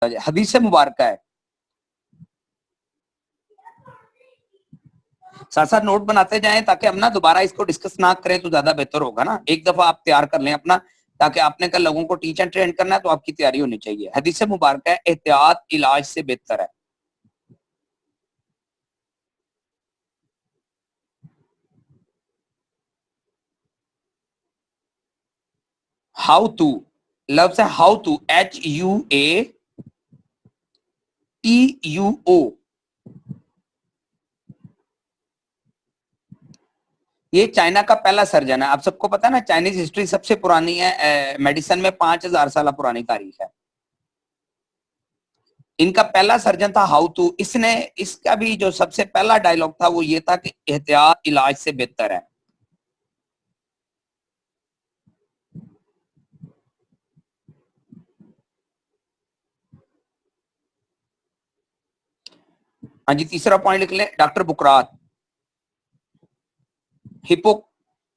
हदीस मुबारक है। साथ साथ नोट बनाते जाएं ताकि हम ना दोबारा इसको डिस्कस ना करें तो ज्यादा बेहतर होगा ना। एक दफा आप तैयार कर लें अपना, ताकि आपने कल लोगों को टीच एंड ट्रेन करना है तो आपकी तैयारी होनी चाहिए। हदीस मुबारक है, एहतियात इलाज से बेहतर है। हाउ टू, लफ्ज है हाउ टू, HUATUO। ये चाइना का पहला सर्जन है। आप सबको पता है ना, चाइनीज हिस्ट्री सबसे पुरानी है मेडिसिन में, 5000 साल पुरानी तारीख है। इनका पहला सर्जन था हाउ टू। इसने, इसका भी जो सबसे पहला डायलॉग था वो ये था कि एहतियात इलाज से बेहतर है। हाँ जी, तीसरा पॉइंट लिख लें, डॉक्टर बुकरात। हिपो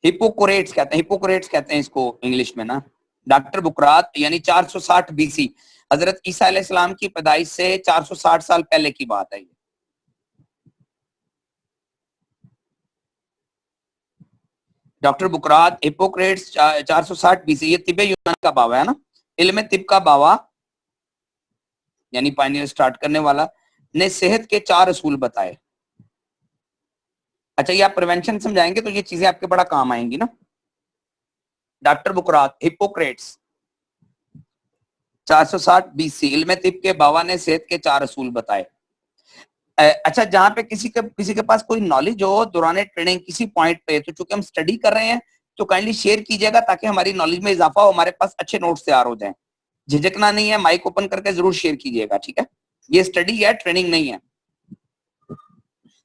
हिपोक्रेट्स कहते हैं, हिपोक्रेट्स कहते हैं इसको इंग्लिश में ना। डॉक्टर बुकरात यानी 460 BC, हजरत ईसा अलैहिस्सलाम की पैदाइश से 460 साल पहले की बात है ये। डॉक्टर बुकरात, हिपोक्रेट्स, 460 BC। ये तिब्बे यूनान का बाबा है ना, इल्म तिब का बाबा यानी पायनियर स्टार्ट करने वाला, ने सेहत के 4 असूल बताए। अच्छा, ये आप प्रिवेंशन समझाएंगे तो ये चीजें आपके बड़ा काम आएंगी ना। डॉक्टर बुकरात, हिपोक्रेट्स, 460 BC, इल्म तिब के बाबा ने सेहत के 4 असूल बताए। अच्छा, जहां पे किसी के पास कोई नॉलेज हो दौरान ट्रेनिंग किसी पॉइंट पे, तो चूंकि हम स्टडी कर रहे हैं तो काइंडली शेयर कीजिएगा ताकि हमारी नॉलेज में इजाफा हो, हमारे पास अच्छे नोट्स तैयार हो जाएं। झिझकना नहीं है, माइक ओपन करके जरूर शेयर कीजिएगा, ठीक है। ये स्टडी है, ट्रेनिंग नहीं है।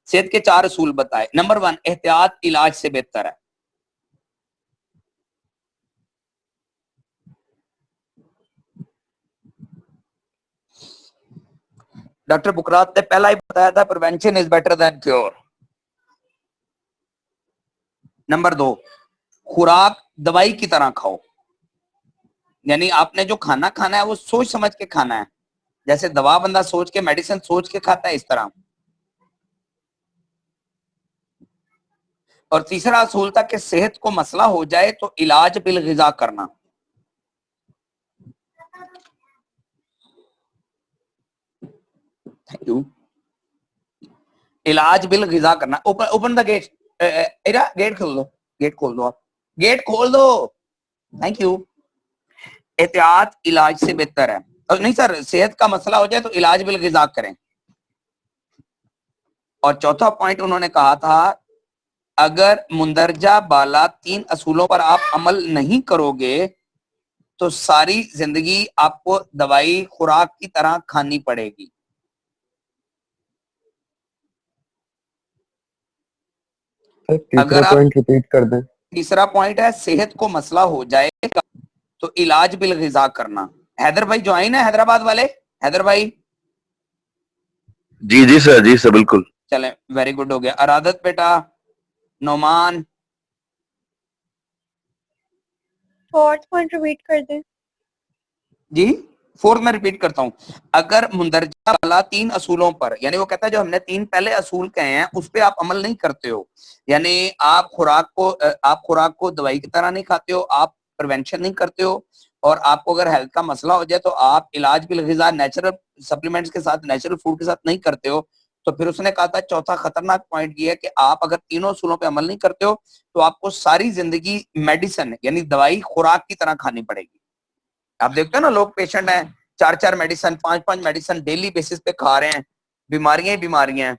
सेहत के 4 असूल बताए। नंबर 1, एहतियात इलाज से बेहतर है। डॉक्टर बुकरात ने पहला ही बताया था, prevention is better than cure. Number 2, खुराक दवाई की तरह खाओ, यानी आपने जो खाना खाना है वो सोच समझ के खाना है। जैसे दवा बंदा सोच के, मेडिसिन सोच के खाता है, इस तरह। और तीसरा असूल था कि सेहत को मसला हो जाए तो इलाज बिल गिजा करना। Thank you. इलाज बिल गिजा करना। ओपन ओपन द गेट, एरा गेट खोल दो, गेट खोल दो, आप गेट खोल दो। Thank you. एहतियात इलाज से बेहतर है। और नहीं सर, सेहत का मसला हो जाए तो इलाज बिल गिजा करें। और चौथा पॉइंट उन्होंने कहा था, अगर मुंदरजा बाला 3 असूलों पर आप अमल नहीं करोगे तो सारी जिंदगी आपको दवाई खुराक की तरह खानी पड़ेगी। तीसरा अगर आप, पॉइंट रिपीट कर दें। तीसरा पॉइंट है, सेहत को मसला हो जाएगा तो इलाज बिल गिजा करना। हैदर भाई ज्वाइन है, हैदराबाद वाले, हैदर भाई। जी जी सर, जी सर, बिल्कुल। चले, वेरी गुड, हो गया। अरादत बेटा, नोमान। फोर्थ पॉइंट रिपीट कर दें। जी, फोर्थ में रिपीट करता हूं। अगर मुंदरजा वाला 3 असूलों पर, यानी वो कहता है जो हमने 3 पहले असूल कहे हैं उस पे आप अमल नहीं करते हो, यानी आप खुराक को दवाई की तरह नहीं खाते हो, आप प्रिवेंशन नहीं करते हो, और आपको अगर हेल्थ का मसला हो जाए तो आप इलाज बिल गिजा नेचुरल सप्लीमेंट्स के साथ, नेचुरल फूड के साथ नहीं करते हो। तो फिर उसने कहा था चौथा खतरनाक पॉइंट ये है कि आप अगर तीनों असूलों पे अमल नहीं करते हो तो आपको सारी जिंदगी मेडिसिन यानी दवाई खुराक की तरह खानी पड़ेगी। आप देखते हो ना, लोग पेशेंट हैं, 4 4 मेडिसिन, 5 5 मेडिसिन डेली बेसिस पे खा रहे हैं, बीमारियां ही बीमारियां हैं।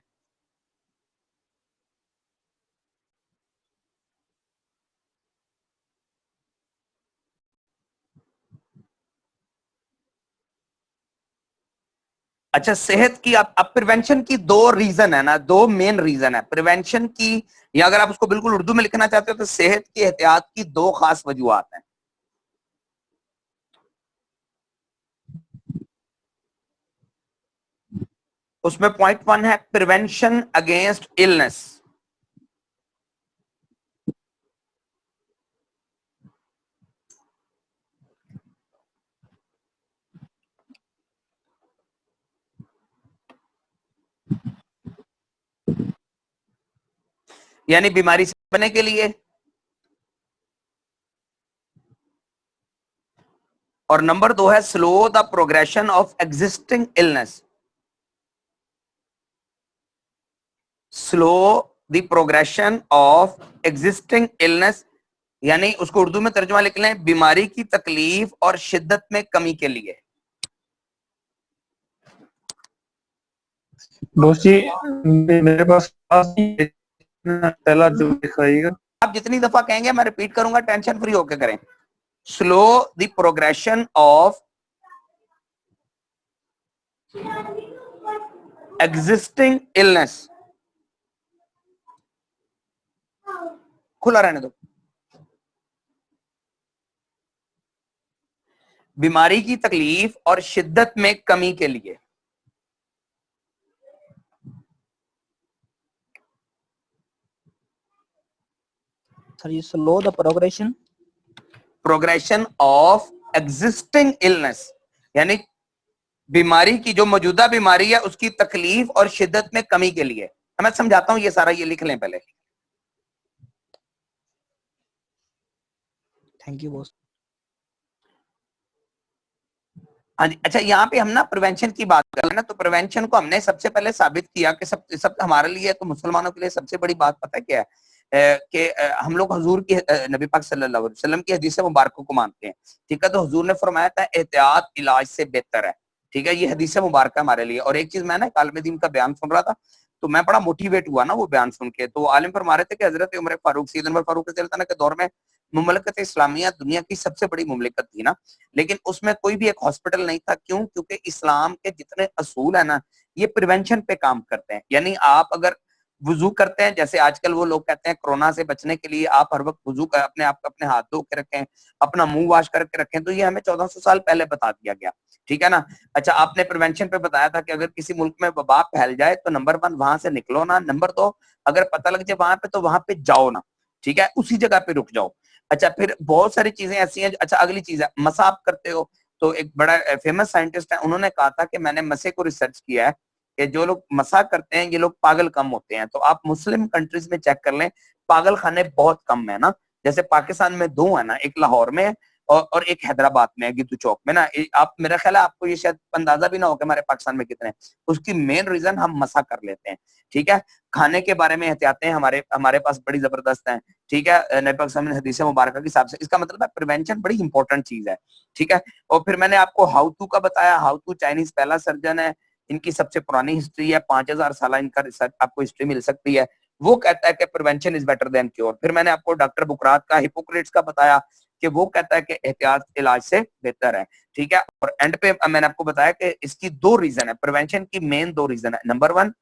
अच्छा, सेहत की आप प्रिवेंशन की 2 रीजन है ना, 2 मेन रीजन है प्रिवेंशन की, या अगर आप उसको बिल्कुल उर्दू में लिखना चाहते हो तो सेहत की एहतियात की 2 खास वजूहात हैं। उसमें पॉइंट 1 है प्रिवेंशन अगेंस्ट इलनेस। यानी बीमारी से बचने के लिए, और नंबर 2 है slow the progression of existing illness, slow the progression of existing illness, यानी उसको उर्दू में तर्जुमा लिख लें, बीमारी की तकलीफ और शिद्दत में कमी के लिए। दोस्त जी मेरे पास पहला जो दिखाइएगा। आप जितनी दफा कहेंगे मैं रिपीट करूंगा, टेंशन फ्री होकर करें। Slow the progression of existing illness, खुला रहने दो, बीमारी की तकलीफ और शिद्दत में कमी के लिए। सर ये slow the progression of existing illness, यानी बीमारी की जो मौजूदा बीमारी है उसकी तकलीफ और शिद्दत में कमी के लिए। मैं समझाता हूं, ये सारा ये लिख लें पहले। Thank you boss. हाँ जी, अच्छा यहाँ पे हम ना प्रिवेंशन की बात कर रहे हैं ना, तो प्रिवेंशन को हमने सबसे पहले साबित किया कि सब हमारे लिए, तो मुसलमानों के लिए सबसे बड़ी बात पता है क्या है, कि हम लोग हुजूर की नबी पाक सल्लल्लाहु अलैहि वसल्लम की हदीस मुबारक को मानते हैं। ठीक है, तो हुजूर ने फरमाया था एहतियात इलाज से बेहतर है। ठीक है, ये हदीस मुबारक है हमारे लिए। और एक चीज, मैं ना आलिम दीन का बयान सुन रहा था, तो मैं बड़ा मोटिवेट हुआ ना वो बयान सुन के। तो आलिम फरमा रहे थे कि हजरत उमर फारूक, सैयद उमर फारूक के दौर में मुमलकत इस्लामिया दुनिया की सबसे बड़ी मुमलिकत थी ना, लेकिन उसमें कोई भी एक हॉस्पिटल नहीं था। क्यों? क्योंकि इस्लाम के जितने असूल है ना, ये प्रिवेंशन पे काम करते हैं। यानी आप अगर वुजू करते हैं, जैसे आजकल वो लोग कहते हैं कोरोना से बचने के लिए आप हर वक्त वुजू कर, अपने आप अपने हाथ धो के रखें, अपना मुंह वॉश करके रखें, तो ये हमें 1400 साल पहले बता दिया गया। ठीक है ना। अच्छा, आपने प्रिवेंशन पे बताया था कि अगर किसी मुल्क में वबा फैल जाए तो नंबर 1 वहां से निकलो ना, नंबर 2 अगर पता लग जाए वहां पे तो वहां पे जाओ ना। ठीक है, उसी जगह पे रुक जाओ। अच्छा, फिर बहुत सारी चीजें ऐसी हैं। अच्छा, अगली चीज है मसा आप करते हो, तो एक बड़ा फेमस साइंटिस्ट है, उन्होंने कहा था कि मैंने मसे को रिसर्च किया है कि जो लोग मसा करते हैं ये लोग पागल कम होते हैं। तो आप मुस्लिम कंट्रीज में चेक कर लें, पागल खाने बहुत कम है ना। जैसे पाकिस्तान में 2 है ना, एक लाहौर में है और एक हैदराबाद में है, गिद्दू चौक में ना। आप, मेरा ख्याल है आपको ये शायद अंदाजा भी ना हो कि हमारे पाकिस्तान में कितने हैं। उसकी मेन रीजन हम मसा कर लेते हैं। ठीक है, खाने के बारे में एहतियातें हमारे हमारे पास बड़ी जबरदस्त हैं। ठीक है, नबी पाक ने हदीस मुबारक के हिसाब से, इसका मतलब है प्रिवेंशन बड़ी इंपॉर्टेंट चीज है। ठीक है, और फिर मैंने आपको हाउ टू का बताया। हाउ टू चाइनीज पहला सर्जन है, इनकी सबसे पुरानी हिस्ट्री है, 5000 साल इनका रिसर्च आपको हिस्ट्री मिल सकती है। वो कहता है कि prevention is better than cure. फिर मैंने आपको डॉक्टर बुकरात का, हिपोक्रेट्स का बताया कि वो कहता है कि एहतियात इलाज से बेहतर है। ठीक है, और एंड पे मैंने आपको बताया कि इसकी 2 रीजन है, प्रिवेंशन की मेन 2 रीजन है। नंबर 1,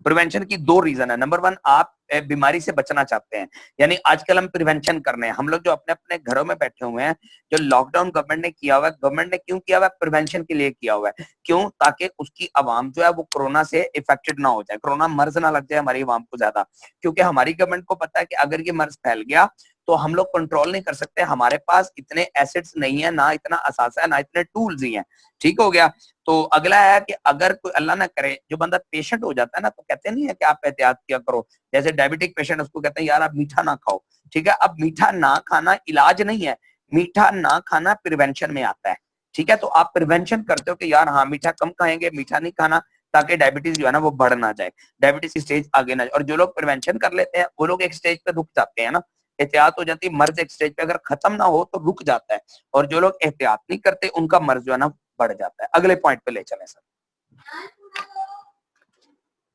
प्रिवेंशन की 2 रीजन है। नंबर 1, आप बीमारी से बचना चाहते हैं, यानी आजकल हम प्रिवेंशन कर रहे हैं। हम लोग जो अपने अपने घरों में बैठे हुए हैं, जो लॉकडाउन गवर्नमेंट ने किया हुआ है, गवर्नमेंट ने क्यों किया हुआ है? प्रिवेंशन के लिए किया हुआ है। क्यों? ताकि उसकी आवाम जो है वो कोरोना से इफेक्टेड ना हो जाए, कोरोना मर्ज ना लग जाए हमारी आवाम को ज्यादा। क्योंकि हमारी गवर्नमेंट को पता है कि अगर ये मर्ज फैल गया तो हम लोग कंट्रोल नहीं कर सकते, हमारे पास इतने एसेट्स नहीं है, ना इतना असासा है, ना इतने टूल्स ही हैं। ठीक हो गया। तो अगला है कि अगर कोई अल्लाह ना करे जो बंदा पेशेंट हो जाता है ना, तो कहते नहीं है कि आप एहतियात किया करो। जैसे डायबिटिक पेशेंट, उसको कहते हैं यार आप मीठा ना खाओ। ठीक है, अब मीठा ना खाना इलाज नहीं है, मीठा ना खाना प्रिवेंशन में आता है। ठीक है, तो आप प्रिवेंशन करते हो कि यार हाँ मीठा कम खाएंगे, मीठा नहीं खाना, ताकि डायबिटीज जो है ना वो बढ़ ना जाए, डायबिटीज की स्टेज आगे ना जाए। और जो लोग प्रिवेंशन कर लेते हैं वो लोग एक स्टेज पे रुक जाते हैं ना, एहतियात हो जाती है, मर्ज एक स्टेज पे अगर खत्म ना हो तो रुक जाता है। और जो लोग एहतियात नहीं करते उनका मर्ज जो है ना बढ़ जाता है। अगले पॉइंट पे ले चलें सर,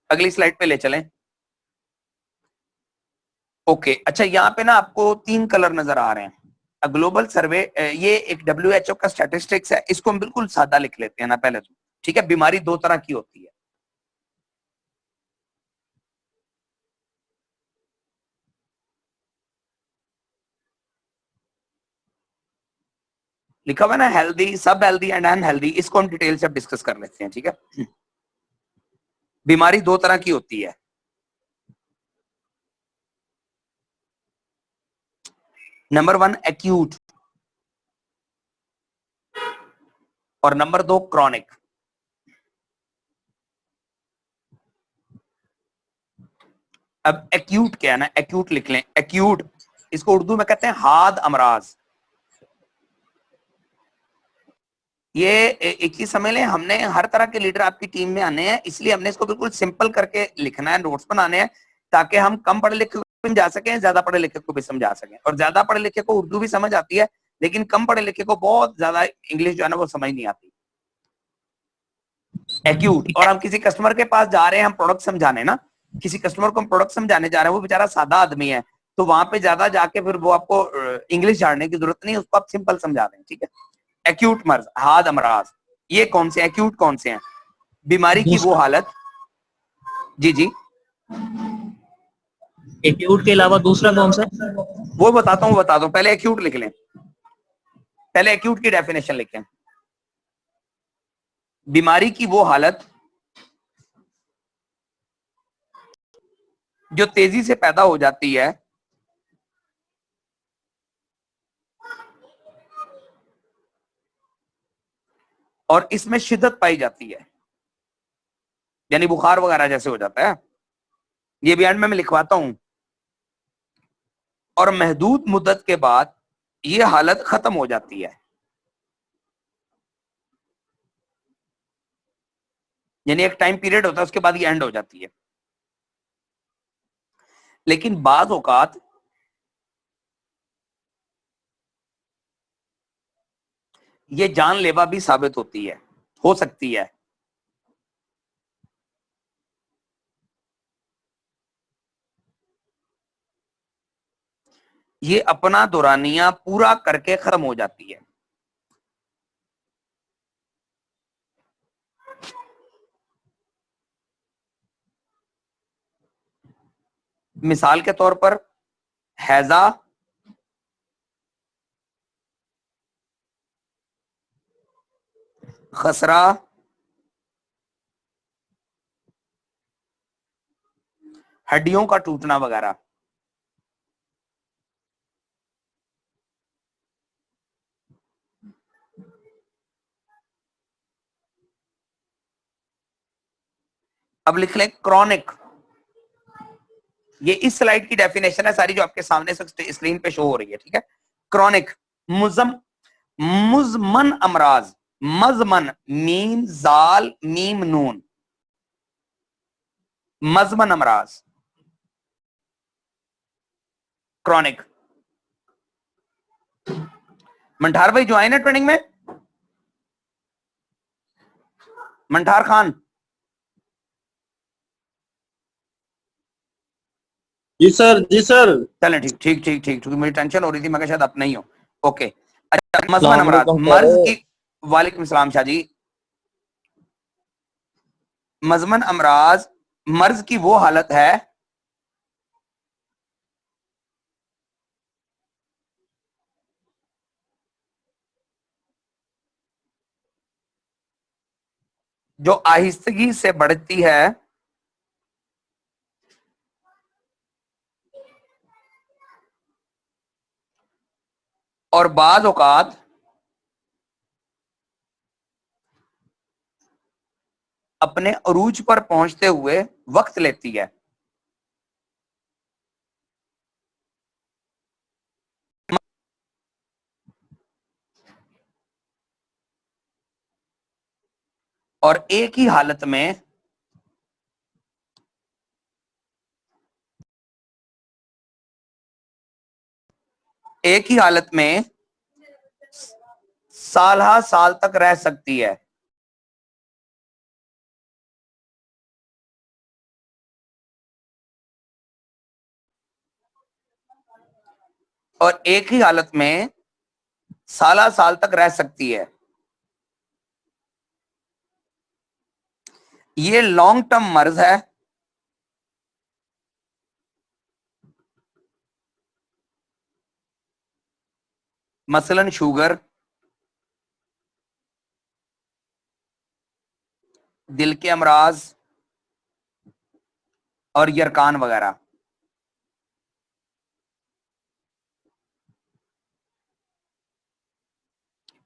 अगली स्लाइड पे ले चलें। ओके, अच्छा यहाँ पे ना आपको 3 कलर नजर आ रहे हैं। ग्लोबल सर्वे, ये एक WHO का स्टैटिस्टिक्स है, इसको हम बिल्कुल सादा लिख लेते हैं ना पहले तो। ठीक है, बीमारी 2 तरह की होती है। लिखा हुआ है ना, हेल्दी, सब हेल्दी एंड अनहेल्दी। इसको हम डिटेल से डिस्कस कर लेते हैं। ठीक है, बीमारी 2 तरह की होती है। नंबर 1 एक्यूट और नंबर 2 क्रॉनिक। अब एक्यूट क्या है ना, एक्यूट लिख लें, एक्यूट इसको उर्दू में कहते हैं हाद अमराज। ये एक ही समझ लें, हमने हर तरह के लीडर आपकी टीम में आने हैं, इसलिए हमने इसको बिल्कुल सिंपल करके लिखना है, नोट्स बनाने हैं, ताकि हम कम पढ़े लिखे को भी समझा सकें, ज्यादा पढ़े लिखे को भी समझा सकें। और ज्यादा पढ़े लिखे को उर्दू भी समझ आती है, लेकिन कम पढ़े लिखे को बहुत ज्यादा इंग्लिश जो है ना वो समझ नहीं आती। एक्यूट, और हम किसी कस्टमर के पास जा रहे हैं, हम प्रोडक्ट समझाने ना, किसी कस्टमर को हम प्रोडक्ट समझाने जा रहे हैं, वो बेचारा सादा आदमी है, तो वहां पे ज्यादा जाके फिर वो आपको इंग्लिश जानने की जरूरत नहीं, उसको आप सिंपल समझा दें, ठीक है। एक्यूट मर्ज, हाद अमराज, ये कौन से एक्यूट कौन से हैं? बीमारी की वो हालत, जी जी एक्यूट के अलावा दूसरा कौन सा? वो बताता हूँ, पहले एक्यूट लिख लें, पहले एक्यूट की डेफिनेशन लिखें। बीमारी की वो हालत जो तेजी से पैदा हो जाती है और इसमें शिद्दत पाई जाती है, यानी बुखार वगैरह जैसे हो जाता है, ये भी एंड में मैं लिखवाता हूं, और महदूद मुद्दत के बाद ये हालत खत्म हो जाती है, यानी एक टाइम पीरियड होता है, उसके बाद ये एंड हो जाती है। लेकिन बाज औकात ये जानलेवा भी साबित होती है, हो सकती है। ये अपना दौरानिया पूरा करके खत्म हो जाती है। मिसाल के तौर पर हैजा, खसरा, हड्डियों का टूटना वगैरह। अब लिख लें क्रॉनिक, ये इस स्लाइड की डेफिनेशन है सारी जो आपके सामने स्क्रीन पे शो हो रही है, ठीक है। क्रॉनिक, मुजमन अमराज, मजमन मीम जाल मीम नून, मजमन अमराज, क्रॉनिक। मंठार भाई जो आए ना ट्रेनिंग में, मंठार खान, जी सर, जी सर। चलें ठीक ठीक ठीक ठीक, क्योंकि मुझे टेंशन हो रही थी, मैं कहा शायद आप नहीं हो। ओके, अच्छा, मजमन अमराज, मर्ज की, वालेकुम सलाम शाह जी। मजमन अमराज मर्ज की वो हालत है जो आहिस्तगी से बढ़ती है और बाज औकात अपने अरूज पर पहुंचते हुए वक्त लेती है। और एक ही हालत में साल साल तक रह सकती है। और एक ही हालत में साल साल तक रह सकती है। ये लॉन्ग टर्म मर्ज है, मसलन शुगर, दिल के अमराज और यरकान वगैरह।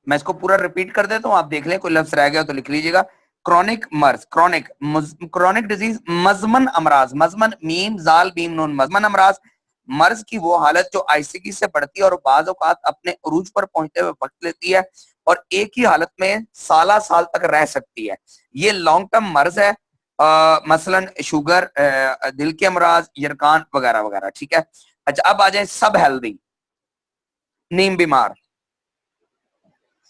मैं इसको पूरा रिपीट कर देता हूं, आप देख लें, कोई लफ्ज रह गया तो लिख लीजिएगा। क्रॉनिक मर्ज, क्रॉनिक डिजीज, मजमन अमराज, मजमन मीम जाल बीम नून, मजमन अमराज, मर्ज की वो हालत जो आईसीकी से बढ़ती है और बाज़ औक़ात अपने उरूज पर पहुंचते हुए वक्त लेती है और एक ही हालत में साल तक रह सकती है। ये लॉन्ग टर्म मर्ज है, मसलन शुगर, दिल के अमराज, यरकान वगैरह वगैरह। ठीक है, अच्छा अब आ जाए सब हेल्दी, नीम बीमार।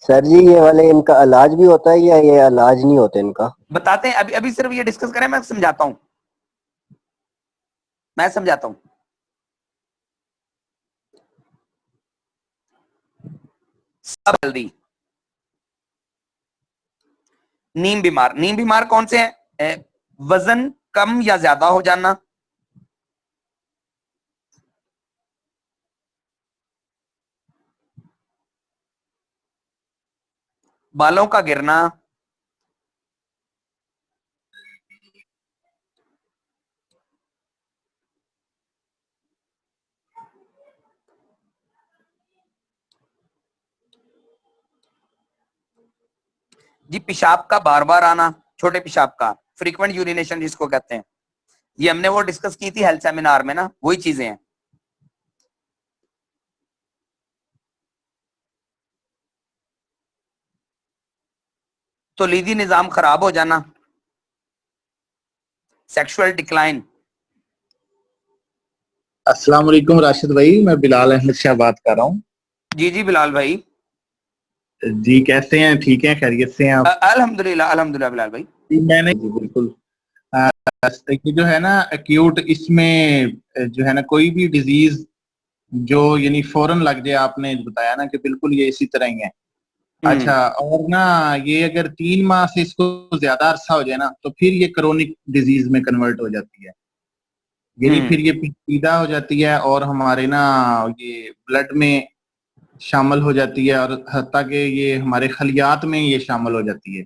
सर जी ये वाले इनका इलाज भी होता है या ये इलाज नहीं होता इनका? बताते हैं, अभी अभी सिर्फ ये डिस्कस करें, मैं समझाता हूं, मैं समझाता हूं। सब हेल्दी, नीम बीमार। नीम बीमार कौन से हैं? वजन कम या ज्यादा हो जाना, बालों का गिरना, जी पेशाब का बार बार आना, छोटे पेशाब का, फ्रीक्वेंट यूरिनेशन जिसको कहते हैं। ये हमने वो डिस्कस की थी हेल्थ सेमिनार में ना, वही चीजें हैं। तो लीदी निजाम खराब हो जाना, सेक्सुअल डिक्लाइन। अस्सलाम वालेकुम राशिद भाई, मैं बिलाल अहमद शाह बात कर रहा हूँ। जी जी बिलाल भाई। जी कैसे हैं? ठीक हैं? खैरियत से हैं आप? अल्हम्दुलिल्लाह अल्हम्दुलिल्लाह बिलाल भाई। जी मैंने जी बिल्कुल ये जो है ना एक्यूट, इसमें जो है ना कोई भी डिजीज जो यानी फौरन लग जाए, आपने बताया ना कि बिल्कुल ये इसी तरह ही है। अच्छा, और ना ये अगर 3 माह से इसको ज्यादा अरसा हो जाए ना तो फिर ये क्रोनिक डिजीज में कन्वर्ट हो जाती है, यानी फिर ये पेचीदा हो जाती है और हमारे ना ये ब्लड में शामिल हो जाती है और हत्ता कि ये हमारे खलियात में ये शामिल हो जाती है।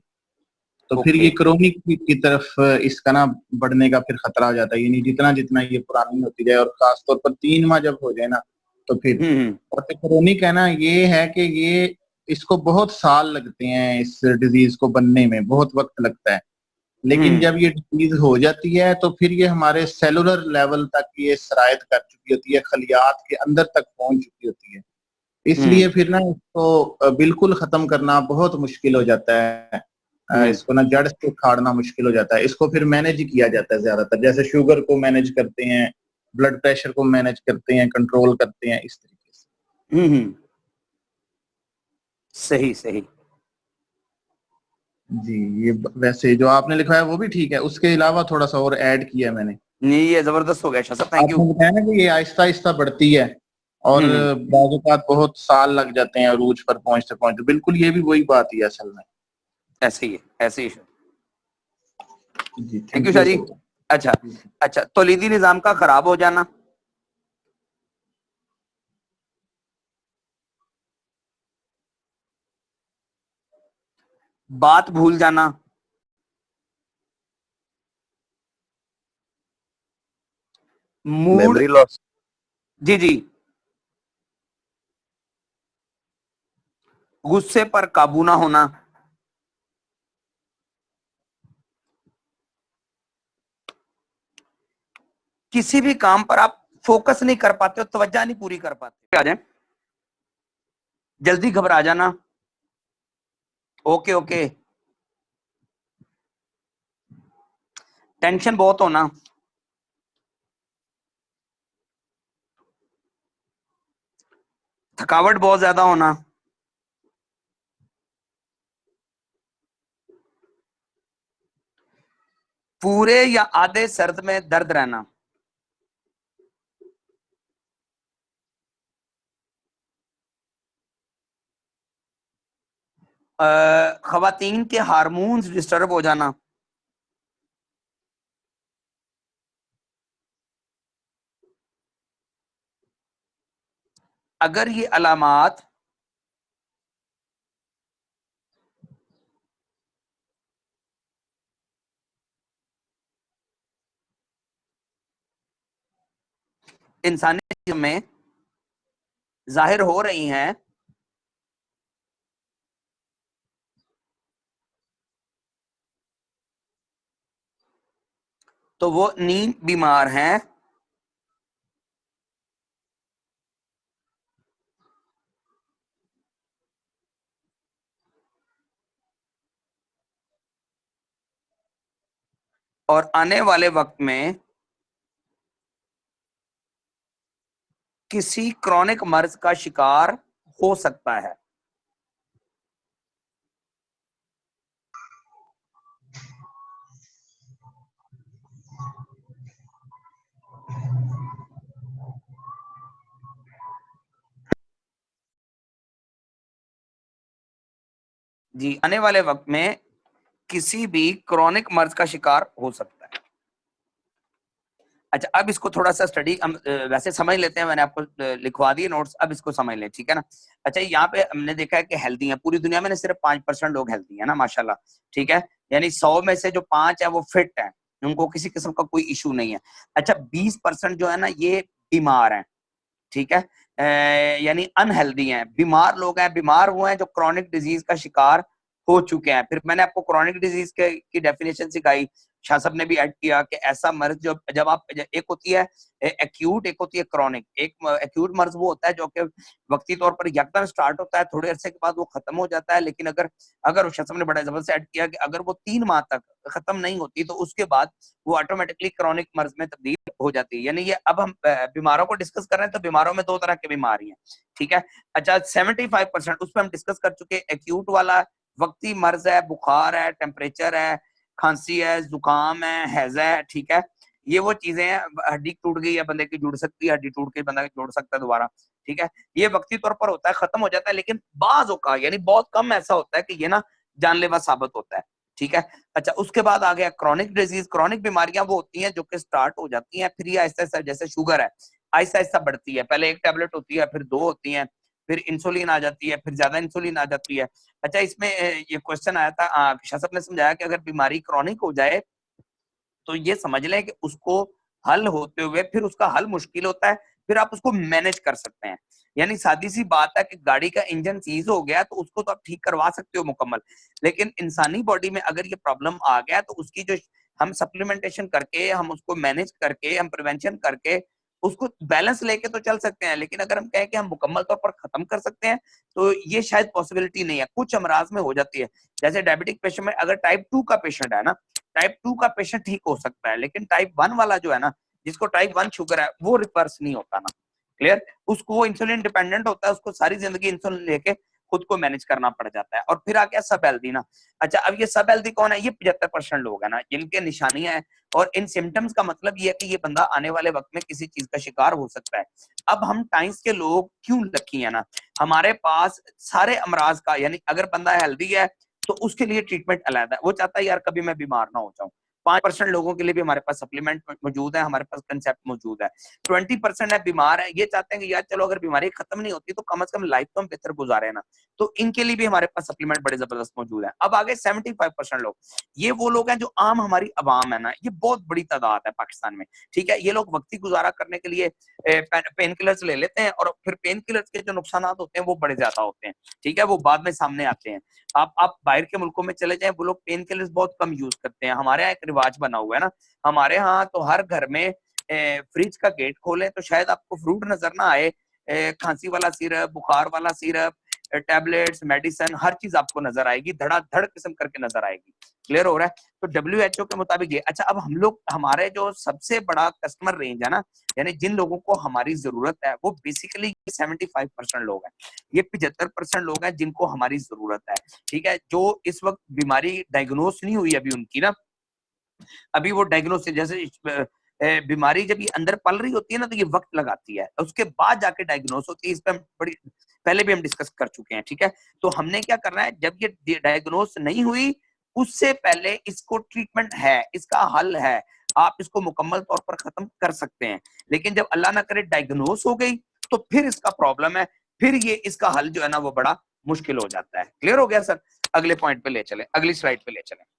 तो फिर ये क्रोनिक की तरफ इसका ना बढ़ने का फिर खतरा हो जाता है, यानी जितना जितना ये पुरानी होती जाए और खास तौर पर 3 माह जब हो जाए ना तो फिर। और क्रोनिक है ना, ये है कि ये इसको बहुत साल लगते हैं, इस डिजीज को बनने में बहुत वक्त लगता है। लेकिन जब ये डिजीज हो जाती है तो फिर ये हमारे सेलुलर लेवल तक ये सरायत कर चुकी होती है, खलियात के अंदर तक पहुंच चुकी होती है। इसलिए फिर ना इसको बिल्कुल खत्म करना बहुत मुश्किल हो जाता है। इसको ना जड़ से उखाड़ना मुश्किल हो जाता है। इसको फिर मैनेज किया जाता है ज्यादातर, जैसे शुगर को मैनेज करते हैं, ब्लड प्रेशर को मैनेज करते हैं, कंट्रोल करते हैं, इस तरीके से। सही सही। जी, ये वैसे जो आपने लिखा है वो भी ठीक है, उसके अलावा थोड़ा सा और ऐड किया है मैंने। नहीं ये जबरदस्त हो गया शाह साहब, थैंक यू। आपने बताया ना कि ये आहिस्ता आहिस्ता बढ़ती है और बाज़ औक़ात बहुत साल लग जाते हैं अरूज पर पहुंचते पहुंचते। बिल्कुल ये भी वही बात ही है असल में। ऐसे ही है, ऐसे ही। जी थैंक यू शाह जी। अच्छा अच्छा, तौलीदी निजाम का खराब हो जाना, बात भूल जाना, मूड, मेमोरी लॉस। जी जी, गुस्से पर काबू ना होना, किसी भी काम पर आप फोकस नहीं कर पाते हो, तवज्जो नहीं पूरी कर पाते, आ जाए, जल्दी घबरा जाना, ओके ओके, टेंशन बहुत होना, थकावट बहुत ज्यादा होना, पूरे या आधे सर्द में दर्द रहना, खवातीन के हार्मोन्स डिस्टर्ब हो जाना, अगर ये अलामात इंसानी में जाहिर हो रही हैं तो वो नीम बीमार हैं और आने वाले वक्त में किसी क्रॉनिक मर्ज का शिकार हो सकता है। जी, आने वाले वक्त में किसी भी क्रॉनिक मर्ज का शिकार हो सकता है। अच्छा, अब इसको थोड़ा सा स्टडी हम वैसे समझ लेते हैं, मैंने आपको लिखवा दिए नोट्स, अब इसको समझ लें, ठीक है ना। अच्छा, यहाँ पे हमने देखा है कि हेल्दी है, पूरी दुनिया में ना सिर्फ 5% लोग हेल्दी है ना, माशाल्लाह, ठीक है। यानी 100 में से जो 5 है वो फिट है, उनको किसी किस्म का कोई इशू नहीं है। अच्छा, 20% जो है ना ये बीमार है, ठीक है, यानी अनहेल्दी हैं, बीमार लोग हैं, बीमार हुए हैं जो क्रॉनिक डिजीज का शिकार हो चुके हैं। फिर मैंने आपको क्रॉनिक डिजीज की डेफिनेशन सिखाई, शाह साहब ने भी ऐड किया कि ऐसा मर्ज जो जब आप एक होती है एक्यूट, एक होती है क्रॉनिक। एक एक्यूट मर्ज वो होता है जो कि वक्ती तौर पर यकदम स्टार्ट होता है, थोड़े अरसे के बाद वो खत्म हो जाता है, लेकिन अगर अगर शाह साहब ने बड़ा जबरदस्त ऐड किया कि अगर वो 3 माह तक खत्म नहीं होती तो उसके बाद वो ऑटोमेटिकली क्रॉनिक मर्ज में तब्दील हो जाती है। यानी ये अब हम बीमारों को डिस्कस कर रहे हैं, तो बीमारों में 2 तरह की बीमारी है, ठीक है। अच्छा, 75% उस पर हम डिस्कस कर चुके। एक्यूट वाला वक्ती मर्ज है, बुखार है, टेम्परेचर है, खांसी है, जुकाम है, हैजा है, ठीक है। ये वो चीजें हैं, हड्डी टूट गई है बंदे की, जुड़ सकती है, हड्डी टूट के बंदा जोड़ सकता है दोबारा, ठीक है। ये वक्ती तौर पर होता है, खत्म हो जाता है, लेकिन बाज औकात यानी बहुत कम ऐसा होता है कि ये ना जानलेवा साबित होता है, ठीक है। अच्छा, उसके बाद आ गया क्रॉनिक डिजीज। क्रॉनिक बीमारियां वो होती हैं जो कि स्टार्ट हो जाती हैं, फिर ये आहिस्ता आहिस्ता, जैसे शुगर है, आहिस्ता आहिस्ता बढ़ती है, पहले 1 टैबलेट होती है, फिर 2 होती हैं, फिर इंसुलिन आ जाती है, फिर ज्यादा इंसुलिन आ जाती है। अच्छा, इसमें ये क्वेश्चन आया था, शाह साहब ने समझाया कि अगर बीमारी क्रॉनिक हो जाए तो ये समझ लें कि उसको हल होते हुए फिर उसका हल मुश्किल होता है, फिर आप उसको मैनेज कर सकते हैं। यानी सादी सी बात है कि गाड़ी का इंजन सीज हो गया तो उसको तो आप ठीक करवा सकते हो मुकम्मल, लेकिन इंसानी बॉडी में अगर ये प्रॉब्लम आ गया तो उसकी जो हम सप्लीमेंटेशन करके, हम उसको मैनेज करके, हम प्रिवेंशन करके उसको बैलेंस लेके तो चल सकते हैं, लेकिन अगर हम कहें कि हम मुकम्मल तौर पर खत्म कर सकते हैं तो ये शायद पॉसिबिलिटी नहीं है। कुछ अमराज में हो जाती है, जैसे डायबिटिक पेशेंट में, अगर टाइप 2 का पेशेंट है ना, टाइप 2 का पेशेंट ठीक हो सकता है, लेकिन टाइप 1 वाला जो है ना, जिसको टाइप 1 शुगर है, वो रिवर्स नहीं होता ना, क्लियर। उसको इंसुलिन डिपेंडेंट होता है, उसको सारी जिंदगी इंसुलिन लेके खुद को मैनेज करना पड़ जाता है। और फिर आ गया सब हेल्दी ना। अच्छा, अब ये सब हेल्दी कौन है? ये 75% लोग है ना जिनके निशानियां हैं और इन सिम्टम्स का मतलब ये है कि ये बंदा आने वाले वक्त में किसी चीज का शिकार हो सकता है। अब हम टाइम्स के लोग क्यों लकी है ना, हमारे पास सारे अमराज का, यानी अगर बंदा हेल्दी है तो उसके लिए ट्रीटमेंट अलग है, वो चाहता है यार कभी मैं बीमार ना हो जाऊं। 5% लोगों के लिए भी हमारे पास सप्लीमेंट मौजूद है, हमारे पास कंसेप्ट मौजूद है। 20% है बीमार है, ये चाहते हैं कि यार चलो अगर बीमारी खत्म नहीं होती तो कम से कम लाइफ तो हम बेहतर गुजारे ना, तो इनके लिए भी हमारे पास सप्लीमेंट बड़े जबरदस्त मौजूद है। अब आगे 75% लोग, ये वो लोग हैं जो आम हमारी आवाम है ना, ये बहुत बड़ी तादाद है पाकिस्तान में, ठीक है। ये लोग वक्ती गुजारा करने के लिए पेन किलर्स ले लेते हैं और फिर पेन किलर्स के जो नुकसान होते हैं वो बड़े ज्यादा होते हैं, ठीक है, वो बाद में सामने आते हैं। आप बाहर के मुल्कों में चले जाएं, वो लोग पेन किलर्स बहुत कम यूज करते हैं। हमारे यहाँ एक रिवाज बना हुआ है ना, हमारे यहाँ तो हर घर में फ्रिज का गेट खोलें तो शायद आपको फ्रूट नजर ना आए, खांसी वाला सिरप, बुखार वाला सिरप, टैबलेट्स, मेडिसिन, हर चीज आपको नजर आएगी, धड़ाधड़ किस्म करके नजर आएगी। क्लियर हो रहा है? तो WHO के मुताबिक ये। अच्छा, अब हम लोग, हमारे जो सबसे बड़ा कस्टमर रेंज है ना, यानी जिन लोगों को हमारी जरूरत है, वो बेसिकली 75% लोग हैं। ये 75% लोग हैं जिनको हमारी जरूरत है, ठीक है, जो इस वक्त बीमारी डायग्नोस नहीं हुई अभी उनकी ना, अभी वो डायग्नोस, जैसे बीमारी जब ये अंदर पल रही होती है ना तो ये वक्त लगाती है, उसके बाद जाके डायग्नोस होती है। इस पर बड़ी पहले भी हम डिस्कस कर चुके हैं, ठीक है। तो हमने क्या करना है, जब ये डायग्नोस नहीं हुई उससे पहले इसको ट्रीटमेंट है, इसका हल है, आप इसको मुकम्मल तौर पर खत्म कर सकते हैं। लेकिन जब अल्लाह ना करे डायग्नोस हो गई तो फिर इसका प्रॉब्लम है, फिर ये इसका हल जो है ना वो बड़ा मुश्किल हो जाता है। क्लियर हो गया सर? अगले पॉइंट पे ले चले, अगली स्लाइड पे ले चले।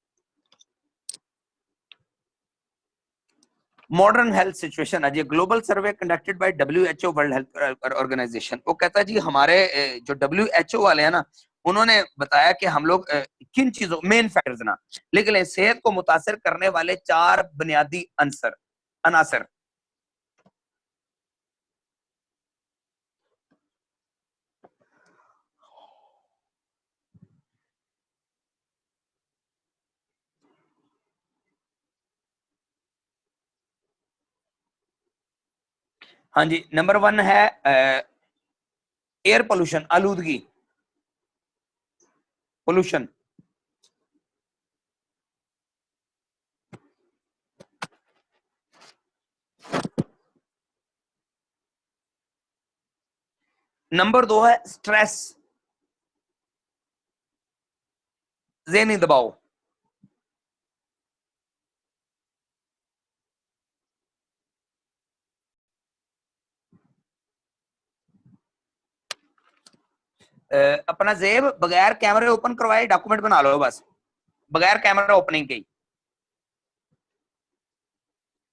Modern health situation. आज ये global survey conducted by WHO, world health organisation, वो कहता है जी हमारे जो WHO वाले हैं ना, उन्होंने बताया कि हम लोग किन चीजों, मेन फैक्टर्स ना लिख लें, सेहत को मुतासिर करने वाले 4 बुनियादी अनासर। हाँ जी, नंबर 1 है एयर पोल्यूशन, आलूदगी, पोल्यूशन। नंबर 2 है स्ट्रेस, ज़हनी दबाव। अपना जेब बगैर कैमरे ओपन करवाए डॉक्यूमेंट बना लो, बस बगैर कैमरा ओपनिंग के।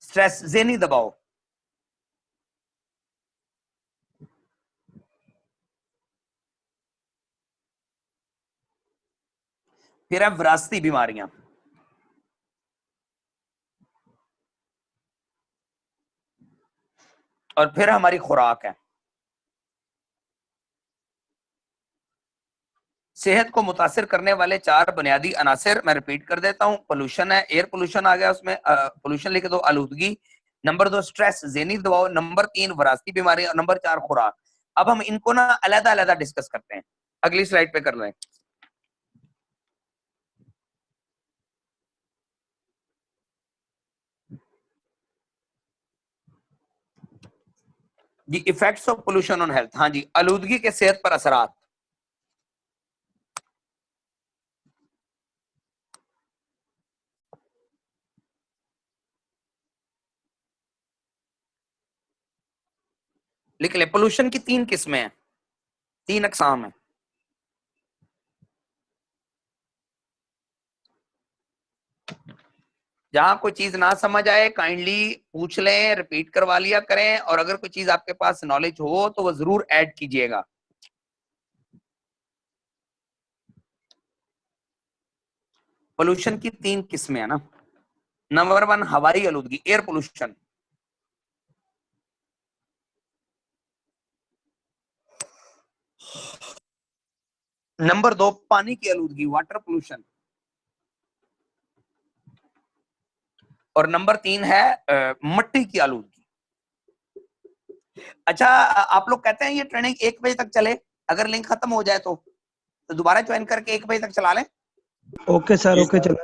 स्ट्रेस, ज़हनी दबाव। फिर है विरासती बीमारियां, और फिर हमारी खुराक है। सेहत को मुतासिर करने वाले 4 बुनियादी अनासर मैं रिपीट कर देता हूं। पोल्यूशन है, एयर पोल्यूशन आ गया, उसमें पोल्यूशन लिख दो, आलूदगी। नंबर 2 स्ट्रेस, ज़हनी दबाव। नंबर 3 विरासती बीमारी। नंबर 4 खुराक। अब हम इनको ना अलग अलग डिस्कस करते हैं, अगली स्लाइड पे कर लें। The effects of pollution on health. हाँ जी, आलूदगी के सेहत पर असरात। लिख ले, पोल्यूशन की 3 किस्में हैं, 3 अकसाम है। जहां कोई चीज ना समझ आए काइंडली पूछ लें, रिपीट करवा लिया करें, और अगर कोई चीज आपके पास नॉलेज हो तो वो जरूर ऐड कीजिएगा। पोल्यूशन की 3 किस्में है ना। नंबर 1 हवाई आलूदगी, एयर पोल्यूशन। नंबर 2 पानी की आलूदगी, वाटर पोल्यूशन। और नंबर 3 है मिट्टी की आलूदगी। अच्छा, आप लोग कहते हैं ये ट्रेनिंग 1 बजे तक चले, अगर लिंक खत्म हो जाए तो दोबारा ज्वाइन करके 1 बजे तक चला लें। ओके सर, ओके चलो।